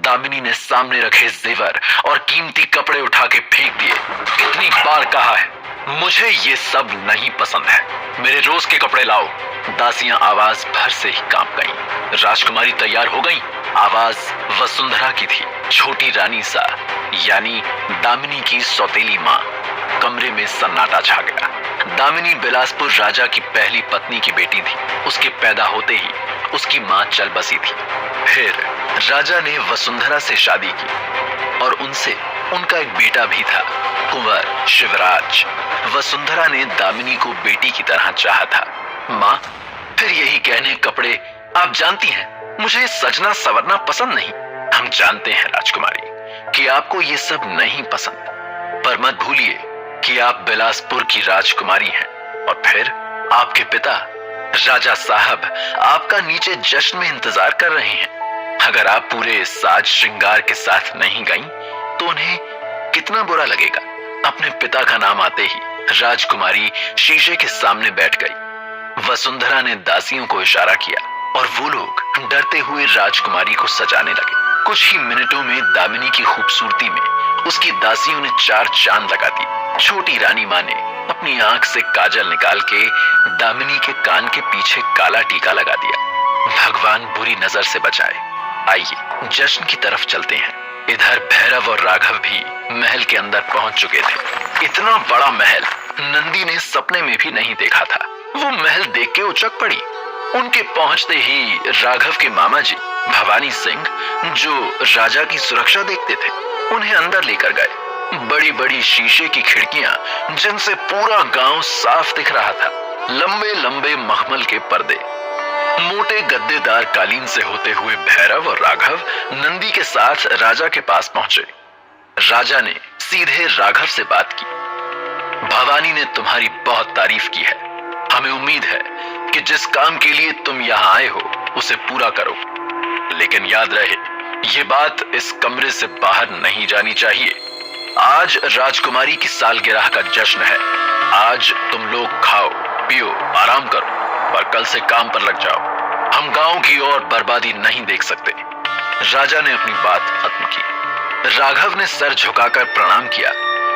दामिनी ने सामने रखे जेवर और कीमती कपड़े उठा के फेंक दिए। कितनी बार कहा है, मुझे ये सब नहीं पसंद है, मेरे रोज के कपड़े लाओ। दासियां आवाज भर से ही कांप गईं। राजकुमारी तैयार हो गईं। आवाज वसुंधरा की थी, छोटी रानी सा, यानी दामिनी की सौतेली माँ। कमरे में सन्नाटा छा गया। दामिनी बिलासपुर राजा की पहली पत्नी की बेटी थी। उसके पैदा होते ही उसकी माँ चल बसी थी। फिर राजा ने वसुंधरा से शादी की और उनसे उनका एक बेटा भी था, कुंवर शिवराज। वसुंधरा ने दामिनी को बेटी की तरह चाहा था। माँ, फिर यही कहने कपड़े, आप जानती हैं मुझे सजना सवरना पसंद नहीं। हम जानते हैं राजकुमारी कि आपको ये सब नहीं पसंद, पर मत भूलिए कि आप बिलासपुर की राजकुमारी हैं। और फिर आपके पिता राजा साहब आपका नीचे जश्न में इंतजार कर रहे हैं। अगर आप पूरे साज श्रृंगार के साथ नहीं गईं, तो उन्हें कितना बुरा लगेगा। अपने पिता का नाम आते ही राजकुमारी शीशे के सामने बैठ गई। वसुंधरा ने दासियों को इशारा किया और वो लोग डरते हुए राजकुमारी को सजाने लगे। कुछ ही मिनटों में दामिनी की खूबसूरती में उसकी दासियों ने चार चांद लगा दी। छोटी रानी माँ ने अपनी आंख से काजल निकाल के दामिनी के कान के पीछे काला टीका लगा दिया। भगवान बुरी नजर से बचाए। आइए जश्न की तरफ चलते हैं। इधर भैरव और राघव भी महल के अंदर पहुंच चुके थे। इतना बड़ा महल नंदी ने सपने में भी नहीं देखा था। वो महल देख के उचक पड़ी। उनके पहुंचते ही राघव के मामा जी भवानी सिंह, जो राजा की सुरक्षा देखते थे, उन्हें अंदर लेकर गए। बड़ी बड़ी शीशे की खिड़कियां जिनसे पूरा गांव साफ दिख रहा था। लंबे लंबे मखमल के पर्दे, मोटे गद्देदार कालीन से होते हुए भैरव और राघव नंदी के साथ राजा के पास पहुंचे। राजा ने सीधे राघव से बात की। भवानी ने तुम्हारी बहुत तारीफ की है। हमें उम्मीद है कि जिस काम के लिए तुम यहाँ आए हो उसे पूरा करो, लेकिन याद रहे ये बात इस कमरे से बाहर नहीं जानी चाहिए। आज राजकुमारी की सालगिरह का जश्न है। आज तुम लोग खाओ पियो आराम करो, पर कल से काम पर लग जाओ। हम गांव की और बर्बादी नहीं देख सकते। राजा ने अपनी बात खत्म की। राघव ने सर झुकाकर प्रणाम किया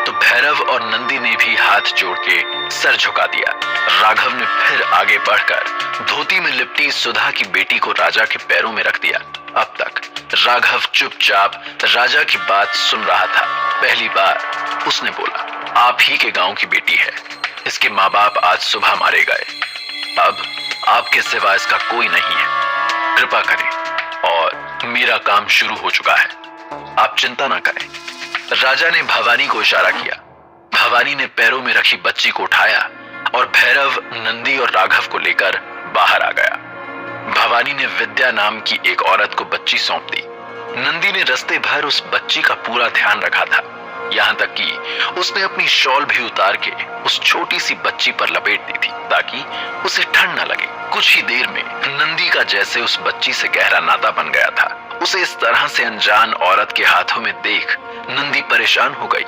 तो भैरव और नंदी ने भी हाथ जोड़ के सर झुका दिया। राघव ने फिर आगे बढ़कर धोती में लिपटी सुधा की बेटी को राजा के पैरों में रख दिया। अब तक राघव चुपचाप राजा की बात सुन रहा था। पहली बार उसने बोला, आप ही के गांव की बेटी है। इसके माँ बाप आज सुबह मारे गए। अब आपके सिवा इसका कोई नहीं है। कृपा करें, और मेरा काम शुरू हो चुका है। आप चिंता ना करें। राजा ने भवानी को इशारा किया। भवानी ने पैरों में रखी बच्ची को उठाया और भैरव, नंदी और राघव को लेकर बाहर आ गया। भवानी ने विद्या नाम की एक औरत को बच्ची सौंप दी। नंदी ने रस्ते भर उस बच्ची का पूरा ध्यान रखा था, यहाँ तक कि उसने अपनी शॉल भी उतार के उस छोटी सी बच्ची पर लपेट दी थी ताकि उसे ठंड न लगे। कुछ ही देर में नंदी का जैसे उस बच्ची से गहरा नाता बन गया था। उसे इस तरह से अनजान औरत के हाथों में देख नंदी परेशान हो गई।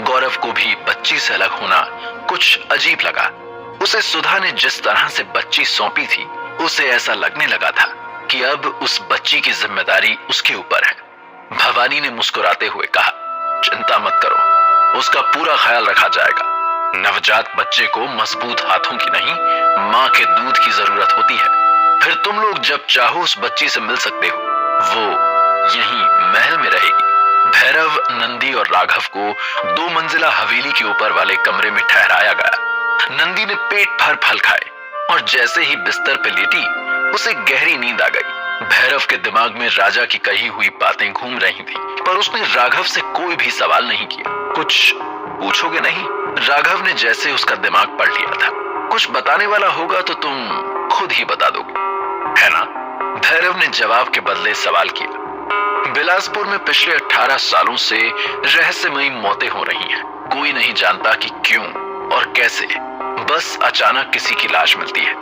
गौरव को भी बच्ची से अलग होना कुछ अजीब लगा। उसे सुधा ने जिस तरह से बच्ची सौंपी थी, उसे ऐसा लगने लगा था कि अब उस बच्ची की जिम्मेदारी उसके ऊपर है। भवानी ने मुस्कुराते हुए कहा, चिंता मत करो, उसका पूरा ख्याल रखा जाएगा। नवजात बच्चे को मजबूत हाथों की नहीं, माँ के दूध की जरूरत होती है। फिर तुम लोग जब चाहो उस बच्ची से मिल सकते हो। वो यहीं महल में रहेगी। भैरव, नंदी और राघव को 2 मंजिला हवेली के ऊपर वाले कमरे में ठहराया गया। नंदी ने पेट भर फल खाए और जैसे ही बिस्तर पे लेटी, उसे गहरी नींद आ गई। भैरव के दिमाग में राजा की कही हुई बातें घूम रही थी, पर उसने राघव से कोई भी सवाल नहीं किया। कुछ पूछोगे नहीं? राघव ने जैसे उसका दिमाग पढ़ लिया था। कुछ बताने वाला होगा तो तुम खुद ही बता दोगे, है ना? भैरव ने जवाब के बदले सवाल किया। बिलासपुर में पिछले 18 सालों से रहस्यमयी मौतें हो रही हैं। कोई नहीं जानता कि क्यों और कैसे। बस अचानक किसी की लाश मिलती है।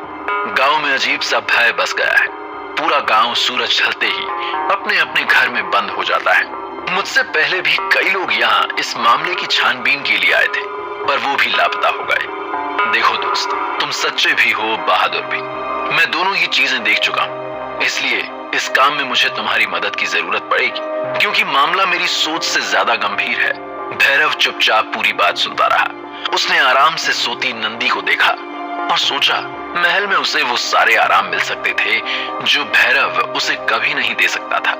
गांव में अजीब सा भय बस गया है। पूरा गांव सूरज ढलते ही अपने अपने घर में बंद हो जाता है। मुझसे पहले भी कई लोग यहाँ इस मामले की छानबीन के लिए आए थे, पर वो भी लापता हो गए। देखो दोस्त, तुम सच्चे भी हो, बहादुर भी। मैं दोनों ही चीजें देख चुका हूँ, इसलिए इस काम में मुझे तुम्हारी मदद की जरूरत पड़ेगी, क्योंकि मामला मेरी सोच से ज्यादा गंभीर है। भैरव चुपचाप पूरी बात सुनता रहा। उसने आराम से सोती नंदी को देखा और सोचा महल में उसे वो सारे आराम मिल सकते थे जो भैरव उसे कभी नहीं दे सकता था।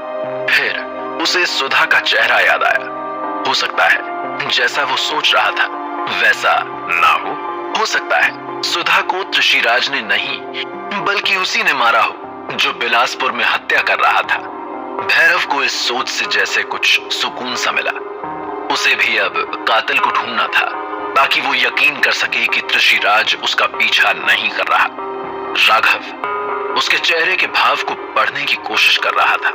फिर उसे सुधा का चेहरा याद आया। हो सकता है जैसा वो सोच रहा था वैसा ना हो सकता है सुधा को ऋषिराज ने नहीं बल्कि उसी ने मारा हो जो बिलासपुर में हत्या कर रहा था। भैरव को इस सोच से जैसे कुछ सुकून सा मिला। उसे भी अब कातिल को ढूंढना था ताकि वो यकीन कर सके कि ऋषिराज उसका पीछा नहीं कर रहा। राघव उसके चेहरे के भाव को पढ़ने की कोशिश कर रहा था।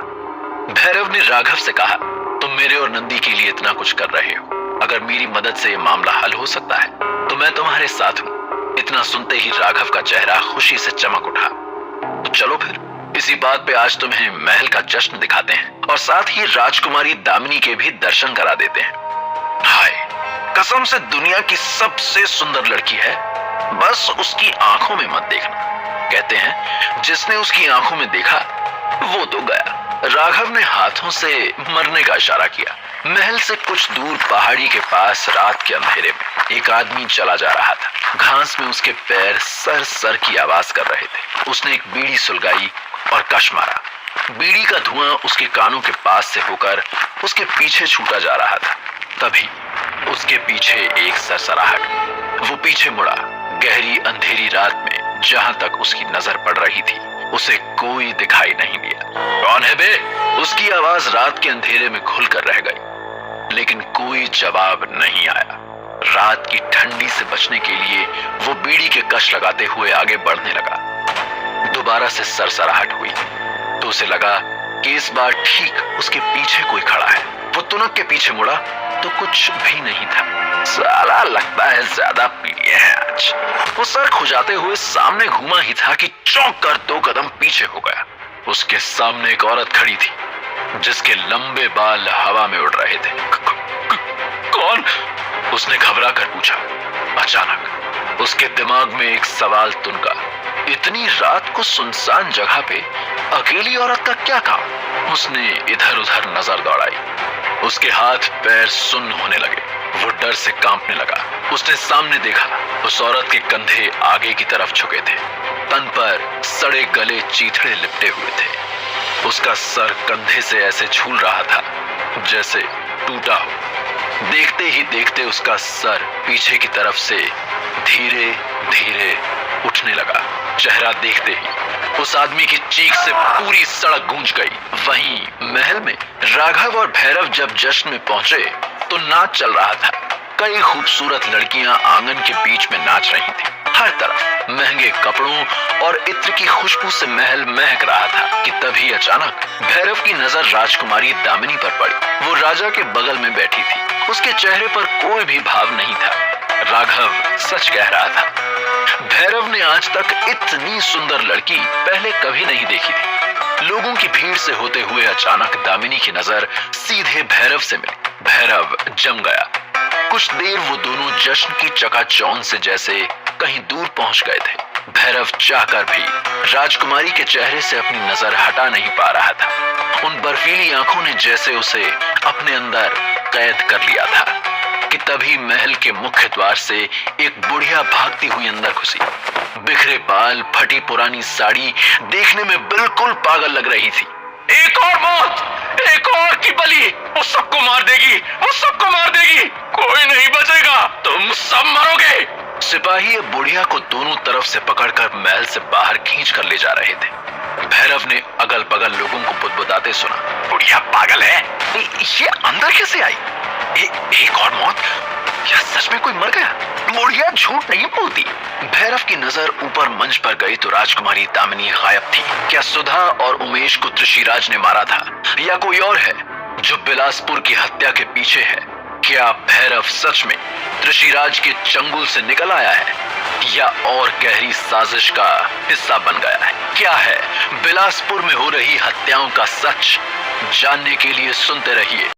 भैरव ने राघव से कहा, तुम मेरे और नंदी के लिए इतना कुछ कर रहे हो, अगर मेरी मदद से यह मामला हल हो सकता है तो मैं तुम्हारे साथ हूं। इतना सुनते ही राघव का चेहरा खुशी से चमक उठा। तो चलो फिर इसी बात पे आज तुम्हें महल का जश्न दिखाते हैं और साथ ही राजकुमारी दामिनी के भी दर्शन करा देते हैं। हाय, कसम से दुनिया की सबसे सुंदर लड़की है, बस उसकी आंखों में मत देखना। कहते हैं जिसने उसकी आंखों में देखा वो तो गया। राघव ने हाथों से मरने का इशारा किया। महल से कुछ दूर पहाड़ी के पास रात के अंधेरे में एक आदमी चला जा रहा था। घास में उसके पैर सर सर की आवाज कर रहे थे। उसने एक बीड़ी सुलगाई और कश मारा। बीड़ी का धुआं उसके कानों के पास से होकर उसके पीछे छूटा जा रहा था। तभी उसके पीछे एक सरसराहट। वो पीछे मुड़ा। गहरी अंधेरी रात में जहां तक उसकी नजर पड़ रही थी उसे कोई दिखाई नहीं दिया। कौन है बे? उसकी आवाज रात के अंधेरे में खुलकर रह गई, लेकिन कोई जवाब नहीं आया। रात की ठंडी से बचने के लिए वो बीड़ी के कश लगाते हुए आगे बढ़ने लगा। दोबारा से सरसराहट हुई तो उसे लगा कि इस बार ठीक उसके पीछे कोई खड़ा है। वो तुनक के पीछे मुड़ा तो कुछ भी नहीं था। साला लगता है ज्यादा पी लिए हैं आज। वो सर खुजाते हुए सामने घूमा ही था कि चौंक कर 2 कदम पीछे हो गया। उसके सामने एक औरत खड़ी थी जिसके लंबे बाल हवा में उड़ रहे थे। कौन? उसने घबरा कर पूछा। अचानक उसके दिमाग में एक सवाल तुनका, इतनी रात को सुनसान जगह पे अकेली औरत का क्या काम? उसने इधर उधर नजर दौड़ाई। उसके हाथ पैर सुन्न होने लगे। वो डर से कांपने लगा। उसने सामने देखा, उस औरत के कंधे आगे की तरफ झुके थे। तन पर सड़े गले चीथड़े लिपटे हुए थे। उसका सर कंधे से ऐसे झूल रहा था जैसे टूटा हो। देखते ही देखते उसका सर पीछे की तरफ से धीरे धीरे उठने लगा। चेहरा देखते ही उस आदमी की चीख से पूरी सड़क गूंज गई। वहीं महल में राघव और भैरव जब जश्न में पहुंचे तो नाच चल रहा था। कई खूबसूरत लड़कियां आंगन के बीच में नाच रही थी। हर तरफ महंगे कपड़ों और इत्र की खुशबू से महल महक रहा था कि तभी अचानक भैरव की नजर राजकुमारी दामिनी पर पड़ी। वो राजा के बगल में बैठी थी। उसके चेहरे पर कोई भी भाव नहीं था। राघव सच कह रहा था। भैरव ने आज तक इतनी सुंदर लड़की पहले कभी नहीं देखी थी। लोगों की भीड़ से होते हुए अचानक दामिनी की नजर सीधे भैरव से मिली। भैरव जम गया। कुछ देर वो दोनों जश्न की चकाचौंध से जैसे कहीं दूर पहुंच गए थे। भैरव चाहकर भी राजकुमारी के चेहरे से अपनी नजर हटा नहीं पा रहा था। उन बर्फीली आंखों ने जैसे उसे अपने अंदर कैद कर लिया था कि तभी महल के मुख्य द्वार से एक बुढ़िया भागती हुई अंदर घुसी। बिखरे बाल, फटी पुरानी साड़ी देखने में बिल्कुल पागल लग रही थी। एक और मौत, एक और की बलि, वो सबको मार देगी, वो सबको मार देगी, कोई नहीं बचेगा, तुम सब मरोगे। सिपाही बुढ़िया को दोनों तरफ से पकड़कर महल से बाहर खींच कर ले जा रहे थे। भैरव ने अगल बगल लोगों को बुदबुदाते सुना, बुढ़िया पागल है, ये अंदर कैसे आई? एक और मौत, क्या सच में कोई मर गया? बुढ़िया झूठ नहीं बोलती। भैरव की नजर ऊपर मंच पर गई तो राजकुमारी दामिनी गायब थी। क्या सुधा और उमेश को ऋषिराज ने मारा था या कोई और है जो बिलासपुर की हत्या के पीछे है? क्या भैरव सच में ऋषिराज के चंगुल से निकल आया है या और गहरी साजिश का हिस्सा बन गया है? क्या है बिलासपुर में हो रही हत्याओं का सच? जानने के लिए सुनते रहिए